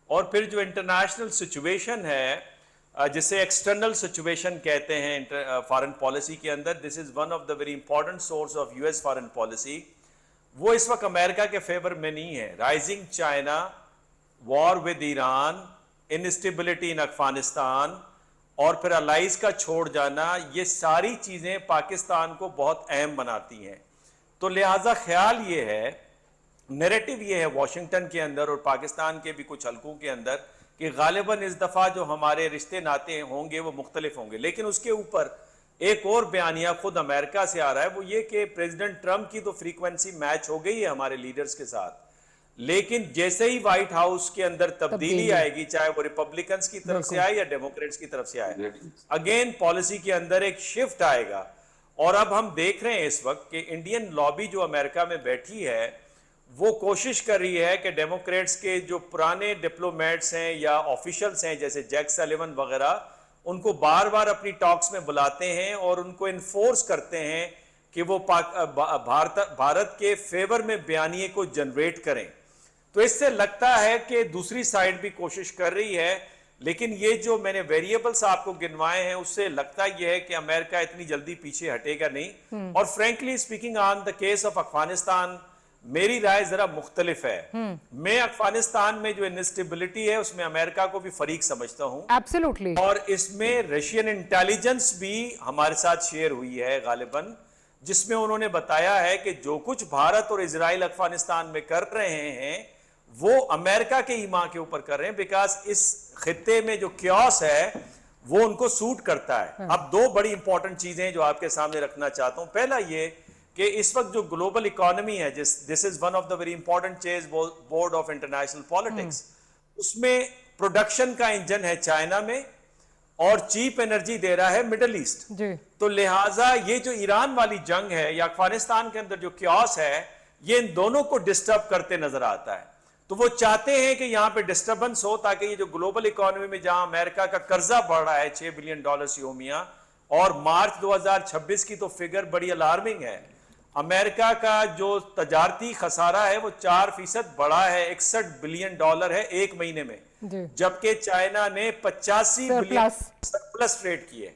اور پھر جو انٹرنیشنل سچویشن ہے جسے ایکسٹرنل سچویشن کہتے ہیں فارن پالیسی کے اندر, this is one of the very important source of US ایس فارن پالیسی, وہ اس وقت امریکہ کے فیور میں نہیں ہے. Rising China, war with Iran, instability in Afghanistan اور پھر الائز کا چھوڑ جانا, یہ ساری چیزیں پاکستان کو بہت اہم بناتی ہیں. تو لہٰذا خیال یہ ہے, نیریٹو یہ ہے واشنگٹن کے اندر اور پاکستان کے بھی کچھ حلقوں کے اندر کہ غالباً اس دفعہ جو ہمارے رشتے ناطے ہوں گے وہ مختلف ہوں گے. لیکن اس کے اوپر ایک اور بیانیہ خود امریکہ سے آ رہا ہے, وہ یہ کہ پریزیڈنٹ ٹرمپ کی تو فریکوینسی میچ ہو گئی ہے ہمارے لیڈرز کے ساتھ, لیکن جیسے ہی وائٹ ہاؤس کے اندر تبدیلی آئے گی, چاہے وہ ریپبلکنز کی طرف سے آئے یا ڈیموکریٹس کی طرف سے آئے, اگین پالیسی کے اندر ایک شفٹ آئے گا. اور اب ہم دیکھ رہے ہیں اس وقت کہ انڈین لابی جو امریکہ میں بیٹھی ہے وہ کوشش کر رہی ہے کہ ڈیموکریٹس کے جو پرانے ڈپلومیٹس ہیں یا آفیشلز ہیں جیسے جیک سلیون وغیرہ, ان کو بار بار اپنی ٹاکس میں بلاتے ہیں اور ان کو انفورس کرتے ہیں کہ وہ بھارت کے فیور میں بیانیے کو جنریٹ کریں. تو اس سے لگتا ہے کہ دوسری سائیڈ بھی کوشش کر رہی ہے, لیکن یہ جو میں نے ویریبلز آپ کو گنوائے ہیں اس سے لگتا یہ ہے کہ امریکہ اتنی جلدی پیچھے ہٹے گا نہیں. اور frankly speaking on the case of Afghanistan میری رائے ذرا مختلف ہے. میں افغانستان میں جو انسٹیبلٹی ہے اس میں امریکہ کو بھی فریق سمجھتا ہوں, ایبسولوٹلی, اور اس میں رشین انٹیلیجنس بھی ہمارے ساتھ شیئر ہوئی ہے غالباً, جس میں انہوں نے بتایا ہے کہ جو کچھ بھارت اور اسرائیل افغانستان میں کر رہے ہیں وہ امریکہ کے ایمان کے اوپر کر رہے ہیں, بیکاز اس خطے میں جو کیوس ہے وہ ان کو سوٹ کرتا ہے. اب دو بڑی امپورٹنٹ چیزیں جو آپ کے سامنے رکھنا چاہتا ہوں. پہلا یہ کہ اس وقت جو گلوبل اکانومی ہے, this is one of the very important chessboard of international politics, اس میں پروڈکشن کا انجن ہے چائنا میں اور چیپ انرجی دے رہا ہے مڈل ایسٹ. تو لہٰذا یہ جو ایران والی جنگ ہے یا افغانستان کے اندر جو کیوس ہے یہ ان دونوں کو ڈسٹرب کرتے نظر آتا ہے. تو وہ چاہتے ہیں کہ یہاں پہ ڈسٹربنس ہو تاکہ یہ جو گلوبل اکانومی میں جہاں امریکہ کا قرضہ بڑھ رہا ہے $6 بلین یومیہ, اور مارچ 2026 کی تو فگر بڑی الارمنگ ہے, امریکہ کا جو تجارتی خسارہ ہے وہ 4% بڑھا ہے, $61 بلین ہے ایک مہینے میں, جبکہ چائنا نے 85 بلین سرپلس ٹریڈ کیے.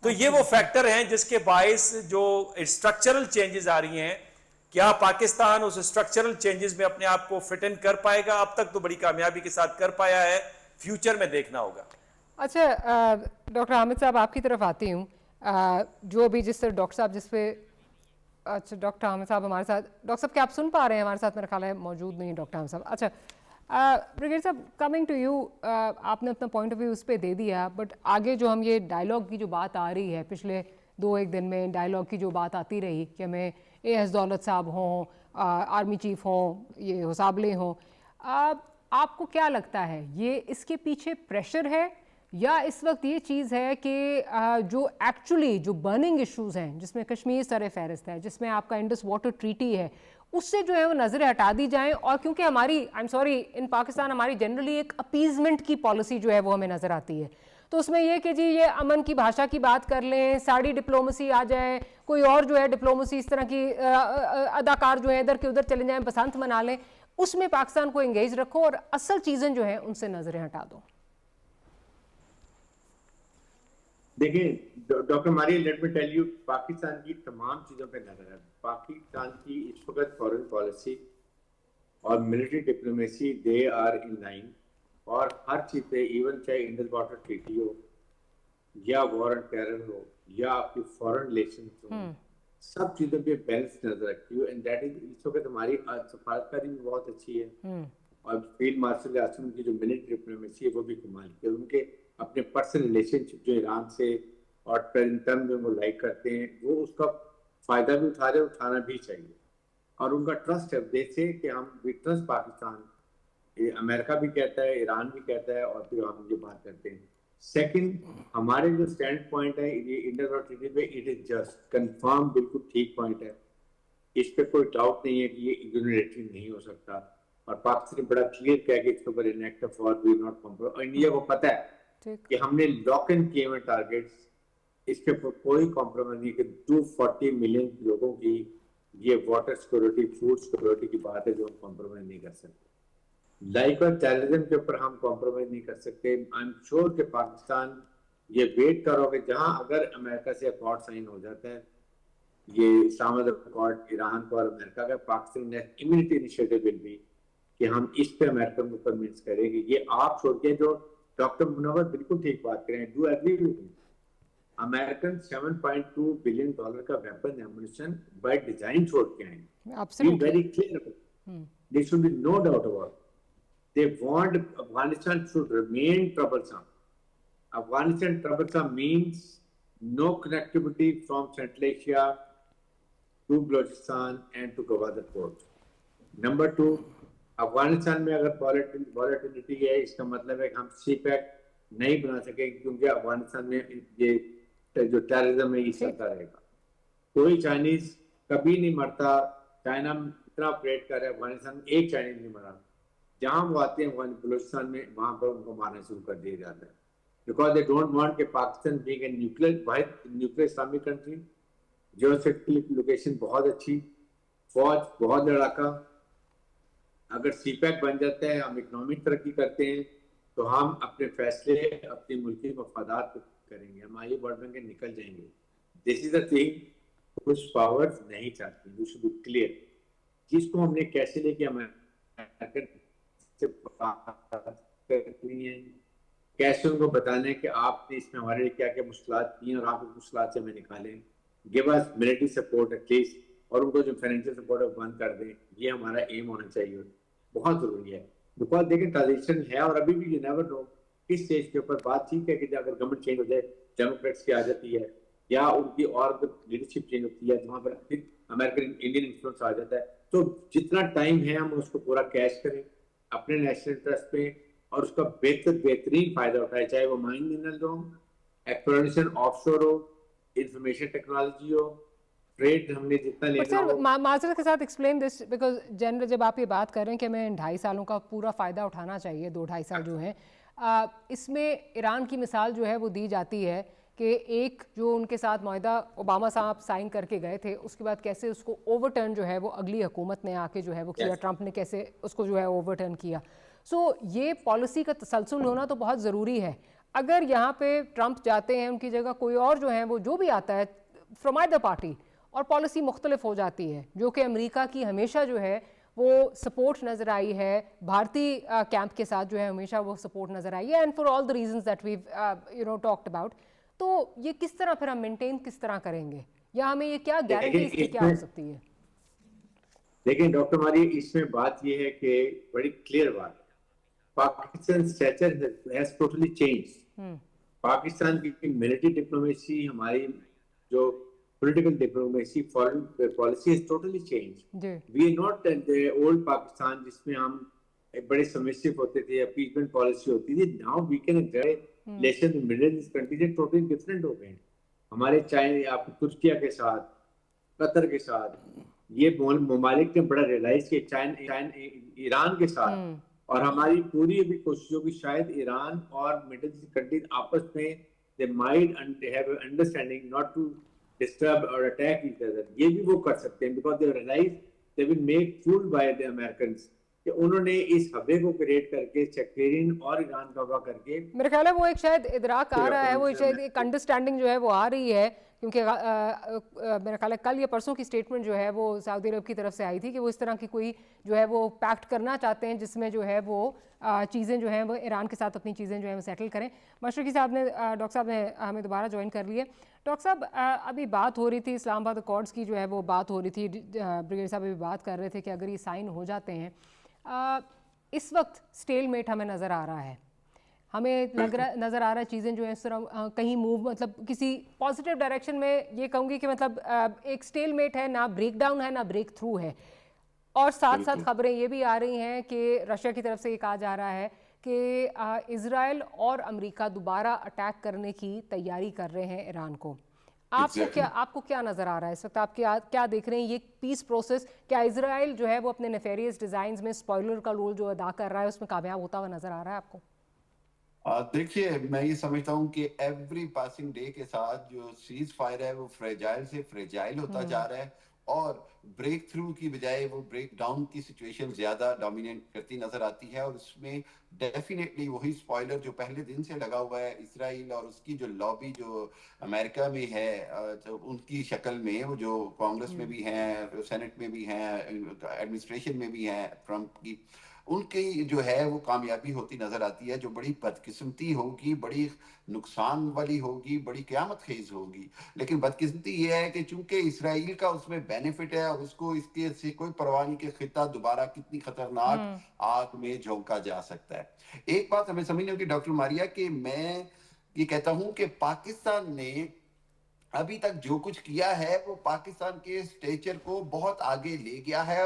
تو یہ وہ فیکٹر ہیں جس کے باعث جو اسٹرکچرل چینجز آ رہی ہیں, کیا پاکستان اس اسٹرکچرل چینجز میں اپنے آپ کو فٹ ان کر پائے گا؟ اب تک تو بڑی کامیابی کے ساتھ کر پایا ہے, فیوچر میں دیکھنا ہوگا. اچھا ڈاکٹر حامد صاحب آپ کی طرف آتی ہوں, جو ابھی جس طرح ڈاکٹر صاحب جس پہ, اچھا ڈاکٹر حامد صاحب ہمارے ساتھ, ڈاکٹر صاحب کیا آپ سن پا رہے ہیں ہمارے ساتھ؟ میرا خیال ہے موجود نہیں ڈاکٹر حامد صاحب. اچھا بریگیڈیئر صاحب, کمنگ ٹو یو, آپ نے اپنا پوائنٹ آف ویو اس پہ دے دیا, بٹ آگے جو ہم یہ ڈائلاگ کی جو بات آ رہی ہے پچھلے 2-1 دن میں ڈائلاگ کی جو بات آتی رہی کہ ہمیں اے ایس دولت صاحب ہوں, آرمی چیف ہوں, یہ حسابلے ہوں, آپ کو کیا لگتا ہے یہ اس کے پیچھے پریشر ہے یا اس وقت یہ چیز ہے کہ جو ایکچولی جو برننگ ایشوز ہیں جس میں کشمیر سر فہرست ہے, جس میں آپ کا انڈس واٹر ٹریٹی ہے, اس سے جو ہے وہ نظریں ہٹا دی جائیں؟ اور کیونکہ ہماری آئی ایم سوری ان پاکستان ہماری جنرلی ایک اپیزمنٹ کی پالیسی جو ہے وہ ہمیں نظر آتی ہے, تو اس میں یہ کہ جی یہ امن کی بھاشا کی بات کر لیں, ساڑی ڈپلومسی آ جائے, کوئی اور جو ہے ڈپلومسی اس طرح کی اداکار جو ہیں ادھر کے ادھر چلے جائیں, بسنت منا لیں, اس میں پاکستان کو انگیج رکھو اور اصل چیزیں جو ہیں ان سے نظریں ہٹا دو. دیکھیں doctor Maria, let me tell you, Pakistan کی تمام چیزوں پہ نظر ہے. پاکستان کی اس وقت فارن پالیسی اور military diplomacy they are in line, اور ہر چیز پہ, ایون چاہے انڈس واٹر ٹریٹی ہو یا وار آن ٹیرر ہو یا آپ کی فارن ریلیشنز ہوں, سب چیزوں پہ بیلنس نظر رکھتی ہو. اینڈ دیٹ از اس وقت ہماری سفارتکاری بھی بہت اچھی ہے, اور فیلڈ مارشل قاسم کی جو ملٹری ڈپلومیسی ہے وہ بھی کمال کی ہے. ان کے اپنے پرسنل ریلیشن شپ جو ایران سے اور ٹرم میں وہ لائک کرتے ہیں, وہ اس کا فائدہ بھی اٹھا رہے, اٹھانا بھی چاہیے. اور ان کا ٹرسٹ ہے, دیکھتے کہ ہم وی ٹرسٹ پاکستان अमेरिका भी कहता है, ईरान भी कहता है, और फिर हम ये बात करते हैं. सेकंड, हमारे जो स्टैंड पॉइंट है ये इंडस वाटर ट्रीटी पे, इट इज जस्ट कंफर्म, बिल्कुल ठीक पॉइंट है. इस पे कोई डाउट नहीं है कि ये यूनिलेटरल नहीं हो सकता, और पाकिस्तान ने बड़ा क्लियर किया कि इसके ऊपर an act of war will not compromise. और इंडिया को पता है कि हमने लॉक इन किए हुए टारगेट्स, इसके ऊपर कोई कॉम्प्रोमाइज नहीं. कि 240 मिलियन लोगों की ये वाटर सिक्योरिटी, फूड सिक्योरिटी की बात है जो हम कॉम्प्रोमाइज नहीं कर सकते. लाइक और टेररिज्म के ऊपर हम कॉम्प्रोमाइज नहीं कर सकते. आई एम श्योर कि पाकिस्तान ये वेट करोगे जहां अगर अमेरिका से अकॉर्ड साइन हो जाता है, ये इस्लामाबाद अकॉर्ड ईरान को और अमेरिका का, पाकिस्तान ने इम्यूनिटी इनिशिएटिव विल भी कि हम इस पे अमेरिकन को कन्विंस करेंगे. ये आप छोड़ के जो डॉक्टर मुनव्वर बिल्कुल ठीक बात करें, do agree with me. American $7.2 billion का वेपन एमुनिशन बाय डिजाइन छोड़ के आए. Absolutely. Be very clear. There should be no doubt about it. They want Afghanistan should remain troublesome. Afghanistan troublesome means no connectivity from Central Asia to Balochistan and to Gwadar port. Number 2, Afghanistan में अगर volatility है, इसका मतलब है कि हम CPEC नहीं बना सके, क्योंकि अफगानिस्तान में ये जो टेररिज्म है ये चलता रहेगा. कोई चाइनीज कभी नहीं मरता. चाइना इतना ऑपरेट कर रहा है, अफगानिस्तान में एक चाइनीज नहीं मरा. जहां वो आते हैं बलूचिस्तान में, वहां पर उनको मारना शुरू कर दिया जाता है. बिकॉज दे डोंट वांट कि Pakistan being a nuclear Islamic country, geostrategic location बहुत अच्छी, फौज बहुत लड़ाका. अगर सीपैक बन जाता है, हम इकोनॉमिक तरक्की करते हैं, तो हम अपने फैसले अपने मुल्की मफादात को करेंगे, हम आगे बढ़ के निकल जाएंगे. दिस इज द थिंग कुछ पावर्स नहीं चाहती. We should be clear. जिसको हमने कैसे लेके अमेरिकन से करनी है, कैसे उनको बताना है कि आपने इसमें हमारे लिए क्या क्या मुश्किलात की हैं और आप उस मुश्किलात से हमें निकालें. Give us military support at least, और उनको जो फाइनेंशियल सपोर्ट है बंद कर दें. ये हमारा एम होना चाहिए, बहुत जरूरी है. बिकॉज देखिए ट्रांजिशन है, और अभी भी यू नेवर नो किस स्टेज के ऊपर. बात ठीक है कि अगर गवर्नमेंट चेंज हो जाए, डेमोक्रेट्स की आ जाती है, या उनकी और लीडरशिप चेंज होती है, वहां पर फिर अमेरिकन इंडियन इन्फ्लुएंस आ जाता है. तो जितना टाइम है हम उसको पूरा कैश करें अपने नेशनल इंटरेस्ट पे, और उसका बेहतरीन फायदा उठाए, चाहे वो माइन मिनरल हो, एक्सप्लोरेशन ऑफशोर हो, इंफॉर्मेशन टेक्नोलॉजी हो, ट्रेड हमने जितना लेना सर हो. माजरत के साथ एक्सप्लेन दिस, बिकॉज जनरल जब आप ये बात कर रहे हैं कि हमें 2.5 सालों का पूरा फ़ायदा उठाना चाहिए, 2-2.5 साल जो हैं, इसमें ईरान की मिसाल जो है वो दी जाती है कि एक जो उनके साथ मुआहदा ओबामा साहब साइन करके गए थे, उसके बाद कैसे उसको ओवरटर्न जो है वो अगली हुकूमत ने आके जो है वो किया, ट्रंप ने कैसे उसको जो है ओवरटर्न किया. सो ये पॉलिसी का तसलसल होना तो बहुत ज़रूरी है. अगर यहाँ पे ट्रंप जाते हैं, उनकी जगह कोई और जो है वो जो भी आता है फ्रॉम आइदर पार्टी, और पॉलिसी मुख्तलिफ हो जाती है, जो कि अमेरिका की हमेशा जो है वो सपोर्ट नज़र आई है, भारतीय कैंप के साथ जो है हमेशा वो सपोर्ट नज़र आई है, and for all the reasons that we talked about. तो ये किस तरह फिर हम मेंटेन किस तरह करेंगे, या हमें ये क्या गारंटी इसकी क्या हो सकती है? देखिए डॉक्टर मारी, इसमें बात ये है कि बड़ी क्लियर बात है, Pakistan stature has totally changed. Pakistan की मिलिट्री डिप्लोमेसी, हमारी जो political diplomacy, foreign policy has totally changed. We are not the old Pakistan जिसमें हम बड़े सबमिसिव होते थे, appeasement policy होती थी. Now we can enjoy relations with Middle East countries that totally different हो गए. हमारे चाइना, आप तुर्की के साथ, कतर के साथ, ये ममालिक ने बड़ा रियलाइज किया, चाइना ईरान के साथ, और हमारी पूरी भी कोशिश होगी शायद ईरान और मिडिल ईस्ट कंट्रीज आपस में they might have an understanding not to disturb or attack each other. ये भी वो कर सकते हैं, because they realize they will make fool by the Americans. कि उन्होंने इस हबे को क्रिएट करके सेक्टेरियन और ईरान का हवा करके, मेरे ख्याल है वो एक शायद इदराक आ रहा है, वो शायद एक अंडरस्टैंडिंग जो है वो आ रही है, क्योंकि मेरे ख्याल है कल या परसों की स्टेटमेंट जो है वो सऊदी अरब की तरफ से आई थी कि वो इस तरह की कोई जो है वो पैक्ट करना चाहते हैं जिसमें जो है वो चीज़ें जो हैं वो ईरान के साथ अपनी चीज़ें जो है वो सेटल करें. मशरकी साहब ने, डॉक्टर साहब ने हमें दोबारा ज्वाइन कर लिए. डॉक्टर साहब, अभी बात हो रही थी इस्लामाबाद अकॉर्ड्स की, जो है वो बात हो रही थी, ब्रिगेडियर साहब भी बात कर रहे थे कि अगर ये साइन हो जाते हैं, इस वक्त स्टेलमेट हमें नज़र आ रहा है, हमें नज़र आ रहा है चीज़ें जो है इस तरह कहीं मूव, मतलब किसी पॉजिटिव डायरेक्शन में, ये कहूँगी कि मतलब एक स्टेलमेट है, ना ब्रेक डाउन है ना ब्रेक थ्रू है. اور ساتھ ساتھ بالکل خبریں یہ بھی آ رہی ہیں کہ رشیا کی طرف سے یہ کہا جا رہا ہے کہ اسرائیل اور امریکہ دوبارہ اٹیک کرنے کی تیاری کر رہے ہیں ایران کو. ایگزیکٹلی آپ کو کیا نظر آ رہا ہے اس وقت؟ آپ کیا دیکھ رہے ہیں یہ پیس پروسیس؟ کیا اسرائیل جو ہے وہ اپنے نیفیریس ڈیزائنز میں اسپوائلر کا رول جو ادا کر رہا ہے اس میں کامیاب ہوتا ہوا نظر آ رہا ہے آپ کو؟ دیکھیے میں یہ سمجھتا ہوں کہ ایوری پاسنگ ڈے کے ساتھ جو سیز فائر ہے وہ فریجائل سے فریجائل ہوتا جا رہا ہے اور بریک تھرو کی بجائے وہ بریک ڈاؤن کی سچویشن زیادہ ڈومینیٹ کرتی نظر آتی ہے. اور اس میں ڈیفینیٹلی وہی اسپوائلر جو پہلے دن سے لگا ہوا ہے اسرائیل اور اس کی جو لابی جو امریکہ میں ہے ان کی شکل میں، وہ جو کانگریس میں بھی ہیں، سینٹ میں بھی ہیں، ایڈمنسٹریشن میں بھی ہیں ٹرمپ کی، ان کی جو ہے وہ کامیابی ہوتی نظر آتی ہے، جو بڑی بدقسمتی ہوگی، بڑی نقصان والی ہوگی، بڑی قیامت خیز ہوگی. لیکن بدقسمتی یہ ہے کہ چونکہ اسرائیل کا اس میں بینیفٹ ہے اور اس کو اس کے سے کوئی پرواہ نہیں کہ خطہ دوبارہ کتنی خطرناک آگ میں جھونکا جا سکتا ہے. ایک بات ہمیں سمجھنی ہوگی ڈاکٹر ماریا، کہ میں یہ کہتا ہوں کہ پاکستان نے ابھی تک جو کچھ کیا ہے وہ پاکستان کے اسٹیچر کو بہت آگے لے گیا ہے،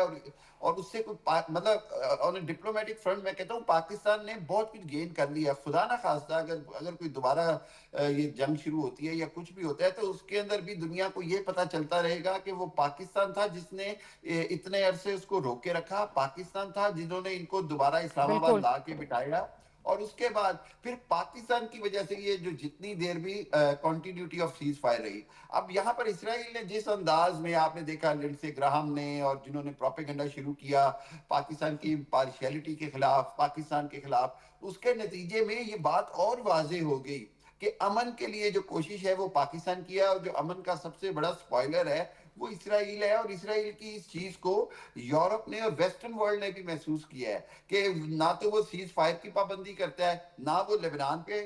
اور اس سے کوئی مطلب آن اے ڈپلومیٹک فرنٹ میں کہتا ہوں پاکستان نے بہت کچھ گین کر لیا. خدا نہ خواستہ اگر کوئی دوبارہ یہ جنگ شروع ہوتی ہے یا کچھ بھی ہوتا ہے تو اس کے اندر بھی دنیا کو یہ پتہ چلتا رہے گا کہ وہ پاکستان تھا جس نے اتنے عرصے اس کو روکے رکھا، پاکستان تھا جنہوں نے ان کو دوبارہ اسلام آباد لا کے بٹھایا، اور اس کے بعد پھر پاکستان کی وجہ سے یہ جو جتنی دیر بھی کنٹینیوٹی آف سیز فائر رہی. اب یہاں پر اسرائیل نے جس انداز میں آپ نے دیکھا لنڈسے گراہم نے اور جنہوں نے پروپیگنڈا شروع کیا پاکستان کی پارشیلٹی کے خلاف، پاکستان کے خلاف، اس کے نتیجے میں یہ بات اور واضح ہو گئی کہ امن کے لیے جو کوشش ہے وہ پاکستان کی ہے، اور جو امن کا سب سے بڑا سپوائلر ہے وہ اسرائیل ہے. اور اسرائیل کی اس چیز کو یورپ نے اور ویسٹرن ورلڈ نے بھی محسوس کیا ہے کہ نہ تو وہ سیز فائر کی پابندی کرتا ہے، نہ وہ لبنان پہ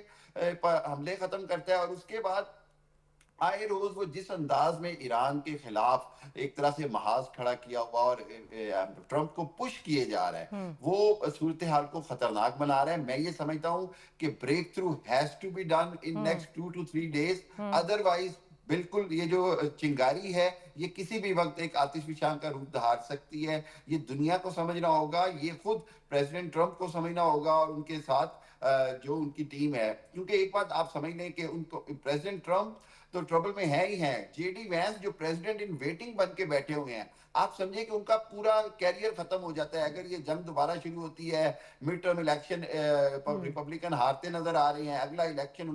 حملے ختم کرتا ہے، اور اس کے بعد آئے روز وہ جس انداز میں ایران کے خلاف ایک طرح سے محاذ کھڑا کیا ہوا اور ٹرمپ کو پش کیے جا رہا ہے، وہ صورتحال کو خطرناک بنا رہا ہے. میں یہ سمجھتا ہوں کہ breakthrough has to be done in next 2 to 3 days، otherwise بالکل یہ جو چنگاری ہے یہ کسی بھی وقت ایک آتش فشاں کا روپ دھار سکتی ہے. یہ دنیا کو سمجھنا ہوگا، یہ خود پریزیڈنٹ ٹرمپ کو سمجھنا ہوگا اور ان کے ساتھ جو ان کی ٹیم ہے. کیونکہ ایک بات آپ سمجھ لیں کہ ان کو پریزیڈنٹ ٹرمپ تو ٹربل میں ہے ہی ہیں. جے ڈی وینس جو پریزیڈنٹ ان ویٹنگ بن کے بیٹھے ہوئے ہیں، آپ سمجھیں کہ ان کا پورا کیریئر ختم ہو جاتا ہے اگر یہ جنگ دوبارہ شروع ہوتی ہے. مڈ ٹرم الیکشن ریپبلکن ہارتے نظر آ رہے ہیں، اگلا الیکشن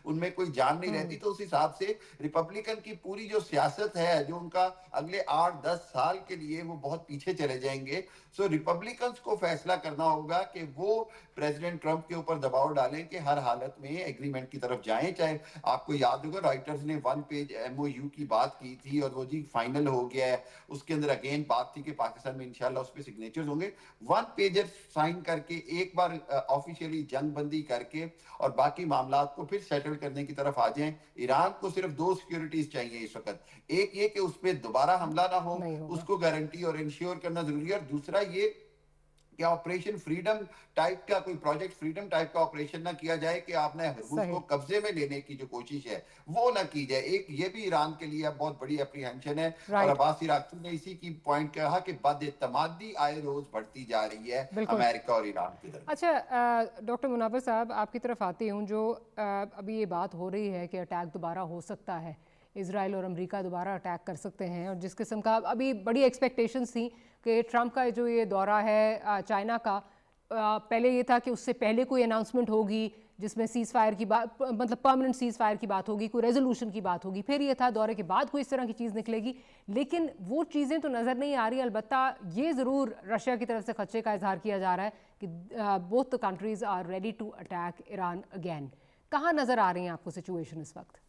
ان میں کوئی جان نہیں رہتی. تو اس حساب سے ریپبلکن کی پوری جو سیاست ہے، جو ان کا اگلے 8-10 سال کے لیے، وہ بہت پیچھے چلے جائیں گے. سو ریپبلکنز کو فیصلہ کرنا ہوگا کہ وہ پریزیڈنٹ ٹرمپ کے اوپر دباؤ ڈالیں کہ ہر حالت میں ایگریمنٹ کی طرف جائیں. چاہے آپ کو یاد ہوگا رائٹرز نے 1 پیج MOU کی بات کی تھی اور وہ جی فائنل ہو گیا ہے. اس کے اندر اگین بات تھی کہ پاکستان میں انشاءاللہ اس پہ سگنیچرز ہوں گے. 1 پیجر سائن کر کے ایک بار آفیشیلی جنگ بندی کر کے اور باقی معاملات کو پھر سیٹل کرنے کی طرف آ جائیں. ایران کو صرف 2 سیکیورٹیز چاہیے اس وقت. ایک یہ کہ اس پہ دوبارہ حملہ نہ ہو، اس کو گارنٹی اور انشور کرنا ضروری ہے. اور دوسرا یہ کہ آپریشن فریڈم ٹائپ کا کوئی پروجیکٹ فریڈم ٹائپ کا آپریشن نہ کیا جائے کہ آپ نے حدود کو قبضے میں لینے کی جو کوشش ہے وہ نہ کی جائے. ایک یہ بھی ایران کے لیے بہت بڑی اپریہنشن ہے. اور عباس عراقچی نے اسی کی پوائنٹ کہا کہ بد اعتمادی آئے روز بڑھتی جا رہی ہے امریکہ اور ایران کی طرف. اچھا ڈاکٹر منور صاحب، آپ کی طرف آتی ہوں. جو ابھی یہ بات ہو رہی ہے کہ اٹیک دوبارہ ہو سکتا ہے، اسرائیل اور امریکہ دوبارہ اٹیک کر سکتے ہیں، اور جس قسم کا ابھی بڑی ایکسپیکٹیشنز تھیں کہ ٹرمپ کا جو یہ دورہ ہے چائنا کا، پہلے یہ تھا کہ اس سے پہلے کوئی اناؤنسمنٹ ہوگی جس میں سیز فائر کی بات، مطلب پرماننٹ سیز فائر کی بات ہوگی، کوئی ریزولوشن کی بات ہوگی. پھر یہ تھا دورے کے بعد کوئی اس طرح کی چیز نکلے گی، لیکن وہ چیزیں تو نظر نہیں آ رہی. البتہ یہ ضرور رشیا کی طرف سے خدشے کا اظہار کیا جا رہا ہے کہ both the countries are ready to attack Iran again. کہاں نظر آ رہی ہیں آپ کو سچویشن اس وقت؟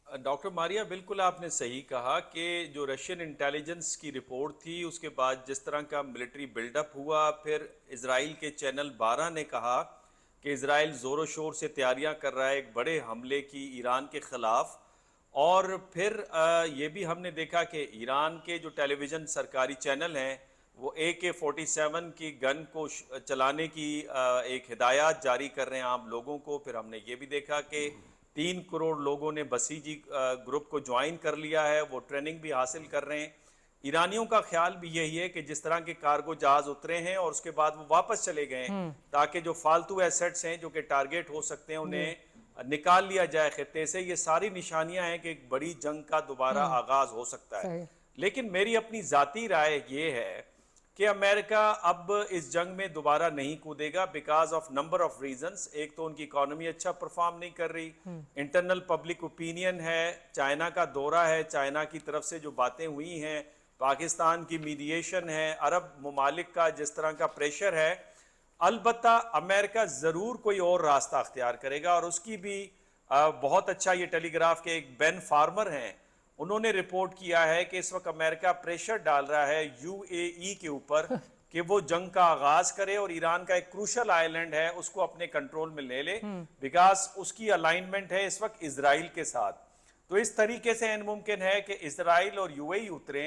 ڈاکٹر ماریا بالکل آپ نے صحیح کہا کہ جو رشین انٹیلیجنس کی رپورٹ تھی اس کے بعد جس طرح کا ملٹری بلڈ اپ ہوا، پھر اسرائیل کے چینل 12 نے کہا کہ اسرائیل زور و شور سے تیاریاں کر رہا ہے ایک بڑے حملے کی ایران کے خلاف. اور پھر یہ بھی ہم نے دیکھا کہ ایران کے جو ٹیلی ویژن سرکاری چینل ہیں وہ AK-47 کی گن کو چلانے کی ایک ہدایات جاری کر رہے ہیں عام لوگوں کو. پھر ہم نے یہ بھی دیکھا کہ 3 کروڑ لوگوں نے بسیجی گروپ کو جوائن کر لیا ہے، وہ ٹریننگ بھی حاصل کر رہے ہیں. ईरानियों का ख्याल भी यही है कि जिस तरह के कार्गो जहाज उतरे हैं और उसके बाद वो वापस चले गए ताकि जो फालतू एसेट्स हैं जो कि टारगेट हो सकते हैं उन्हें निकाल लिया जाए खित्ते से, ये सारी निशानियां हैं कि एक बड़ी जंग का दोबारा आगाज हो सकता है। लेकिन मेरी अपनी ज़ाती राय ये है कि अमेरिका अब इस जंग में दोबारा नहीं कूदेगा because of number of reasons. एक तो उनकी इकोनॉमी अच्छा परफॉर्म नहीं कर रही, इंटरनल पब्लिक ओपिनियन है, चाइना का दौरा है, चाइना की तरफ से जो बातें हुई हैं, पाकिस्तान की मीडिएशन है, अरब ममालिक का जिस तरह का प्रेशर है, अलबत्ता अमेरिका ज़रूर कोई और रास्ता अख्तियार करेगा। और उसकी भी बहुत अच्छा ये टेलीग्राफ के एक बेन फार्मर हैं, उन्होंने रिपोर्ट किया है कि इस वक्त अमेरिका प्रेशर डाल रहा है यूएई के ऊपर कि वो जंग का आगाज करे और ईरान का एक क्रूशल आइलैंड है उसको अपने कंट्रोल में ले ले, बिकॉज उसकी अलाइनमेंट है इस वक्त इजराइल के साथ। तो इस तरीके से मुमकिन है कि इजराइल और यूएई उतरे,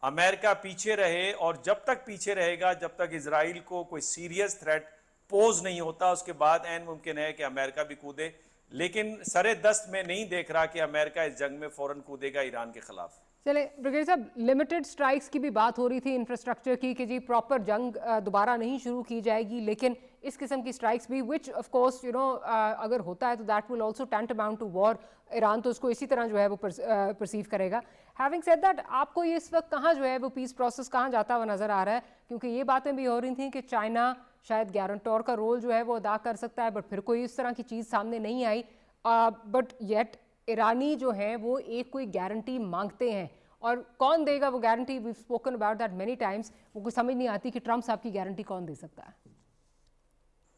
अमेरिका पीछे रहे, और जब तक पीछे रहेगा, जब तक इजराइल को कोई सीरियस थ्रेट पोज नहीं होता, उसके बाद मुमकिन है कि अमेरिका भी कूदे। लेकिन सरे दस्त में नहीं देख रहा कि अमेरिका इस जंग में फौरन कूदेगा ईरान के खिलाफ। चले ब्रिगेडियर साहब, लिमिटेड स्ट्राइक्स की भी बात हो रही थी इंफ्रास्ट्रक्चर की कि जी प्रॉपर जंग दोबारा नहीं शुरू की जाएगी, लेकिन इस किस्म की स्ट्राइक्स भी विच ऑफ कोर्स अगर होता है तो that will also tantamount to war. Iran तो उसको इसी तरह जो है वो परसीव करेगा। हैविंग सेड दैट, आपको ये इस वक्त कहाँ जो है वो पीस प्रोसेस कहाँ जाता हुआ नज़र आ रहा है? क्योंकि ये बातें भी हो रही थी कि चाइना शायद गारंटोर का रोल जो है वो अदा कर सकता है, बट फिर कोई इस तरह की चीज़ सामने नहीं आई। बट येट ईरानी जो हैं वो एक कोई गारंटी मांगते हैं, और कौन देगा वो guarantee? We spoken about that many times. वो कोई समझ नहीं आती कि ट्रम्प साहब की गारंटी कौन दे सकता है।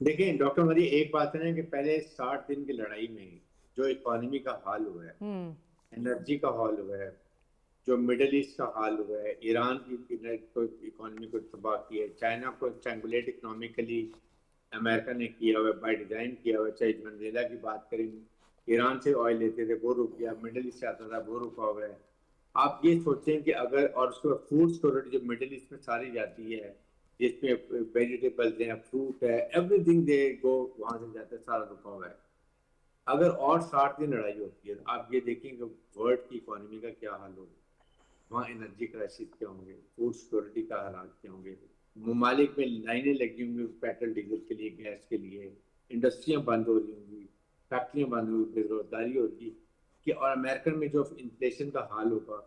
देखिए डॉक्टर मरी, एक बात है ना कि पहले 60 दिन की लड़ाई में जो इकोनॉमी का हाल हुआ है, एनर्जी का हाल हुआ है, जो मिडल ईस्ट का हाल हुआ है, ईरान की इकोनॉमी को तबाह किया है, चाइना को स्ट्रैंगुलेट इकोनॉमिकली अमेरिका ने किया हुआ है, बाय डिजाइन किया हुआ है। चाहे वेनेजुएला की बात करें, ईरान से ऑयल लेते थे वो रुक गया, मिडल ईस्ट से आता था वो रुका हुआ है। आप ये सोचें कि अगर, और उसके बाद फूड सिक्योरिटी जो मिडल ईस्ट में सारी जाती है, जिसमें वेजिटेबल्स हैं, फ्रूट है, एवरीथिंग दे गो, वहां से जाता है, सारा रुका हुआ है। अगर और 60 दिन लड़ाई होती है, आप ये देखें कि वर्ल्ड की इकोनॉमी का क्या हाल होगा, वहाँ एनर्जी क्राइसिस क्या होंगे, फूड सिक्योरिटी का हालात क्या होंगे, ममालिक में लाइनें लगी होंगी पेट्रोल डीजल के लिए, गैस के लिए, इंडस्ट्रियाँ बंद हो रही होंगी, फैक्ट्रियाँ बंद होगी, बेरोजगारी होगी कि, और अमेरिकन में जो इन्फ्लेशन का हाल होगा,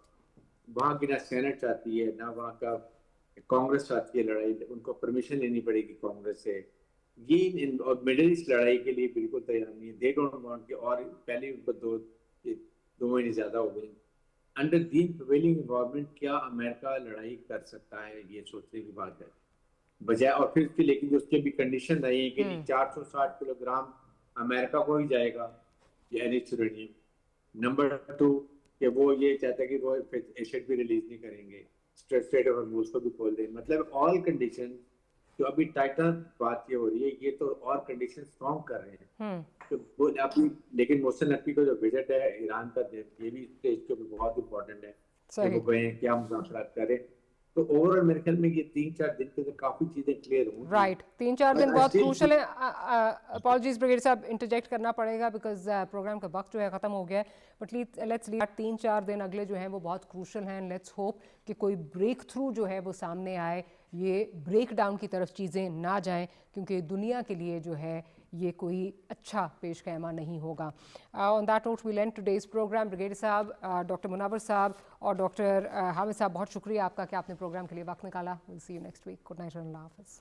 वहाँ की ना सेनेट चाहती है ना वहाँ का कांग्रेस चाहती है लड़ाई, उनको परमिशन लेनी पड़ेगी कांग्रेस से। ये मिडिल ईस्ट लड़ाई के लिए बिल्कुल तैयार नहीं है, दे डोंट वांट के, और पहले उनको दो महीने ज्यादा हो गए। अंडर दी प्रिवेलिंग एनवायरनमेंट क्या अमेरिका लड़ाई कर सकता है, ये सोचने की बात है बजाय। और फिर लेकिन उसके भी कंडीशन रही है कि 460 किलोग्राम अमेरिका को ही जाएगा ये एनरिच्ड यूरेनियम। नंबर 2 कि वो ये चाहता है कि वो एसिड भी रिलीज नहीं करेंगे, स्ट्रेट ऑफ हार्मोज को भी खोल दें। मतलब ऑल कंडीशन जो अभी टाइटन बात ये हो रही है, ये तो और कंडीशन स्ट्रॉन्ग कर रहे हैं। तो वो अभी, लेकिन मोहसिन नकवी का जो विजिट है ईरान का, ये भी स्टेज के ऊपर बहुत इंपॉर्टेंट है कि वो गए क्या मुज़ाकरात करें। तो ओवरऑल मेरे ख्याल में ये 3-4 दिन के अंदर काफी चीजें क्लियर होंगी। राइट, 3-4 दिन बहुत क्रूशल है। अपॉलजीज ब्रिगेडियर साहब, इंटरजेक्ट करना पड़ेगा बिकॉज प्रोग्राम का वक्त जो है ख़त्म हो गया है, बट लेट्स लीव 3-4 दिन अगले जो हैं वो बहुत क्रूशल हैं। लेट्स होप कि कोई ब्रेक थ्रू जो है वो सामने आए, ये ब्रेक डाउन की तरफ चीज़ें ना जाएं, क्योंकि दुनिया के लिए जो है ये कोई अच्छा पेश ख़ैमा नहीं होगा। On that note we end today's programme. Brigadier साहब, डॉक्टर मुनव्वर साहब और डॉक्टर हामिद साहब, बहुत शुक्रिया आपका कि आपने प्रोग्राम के लिए वक्त निकाला। Will see you next week. Good night, अल्लाह हाफ़िज़।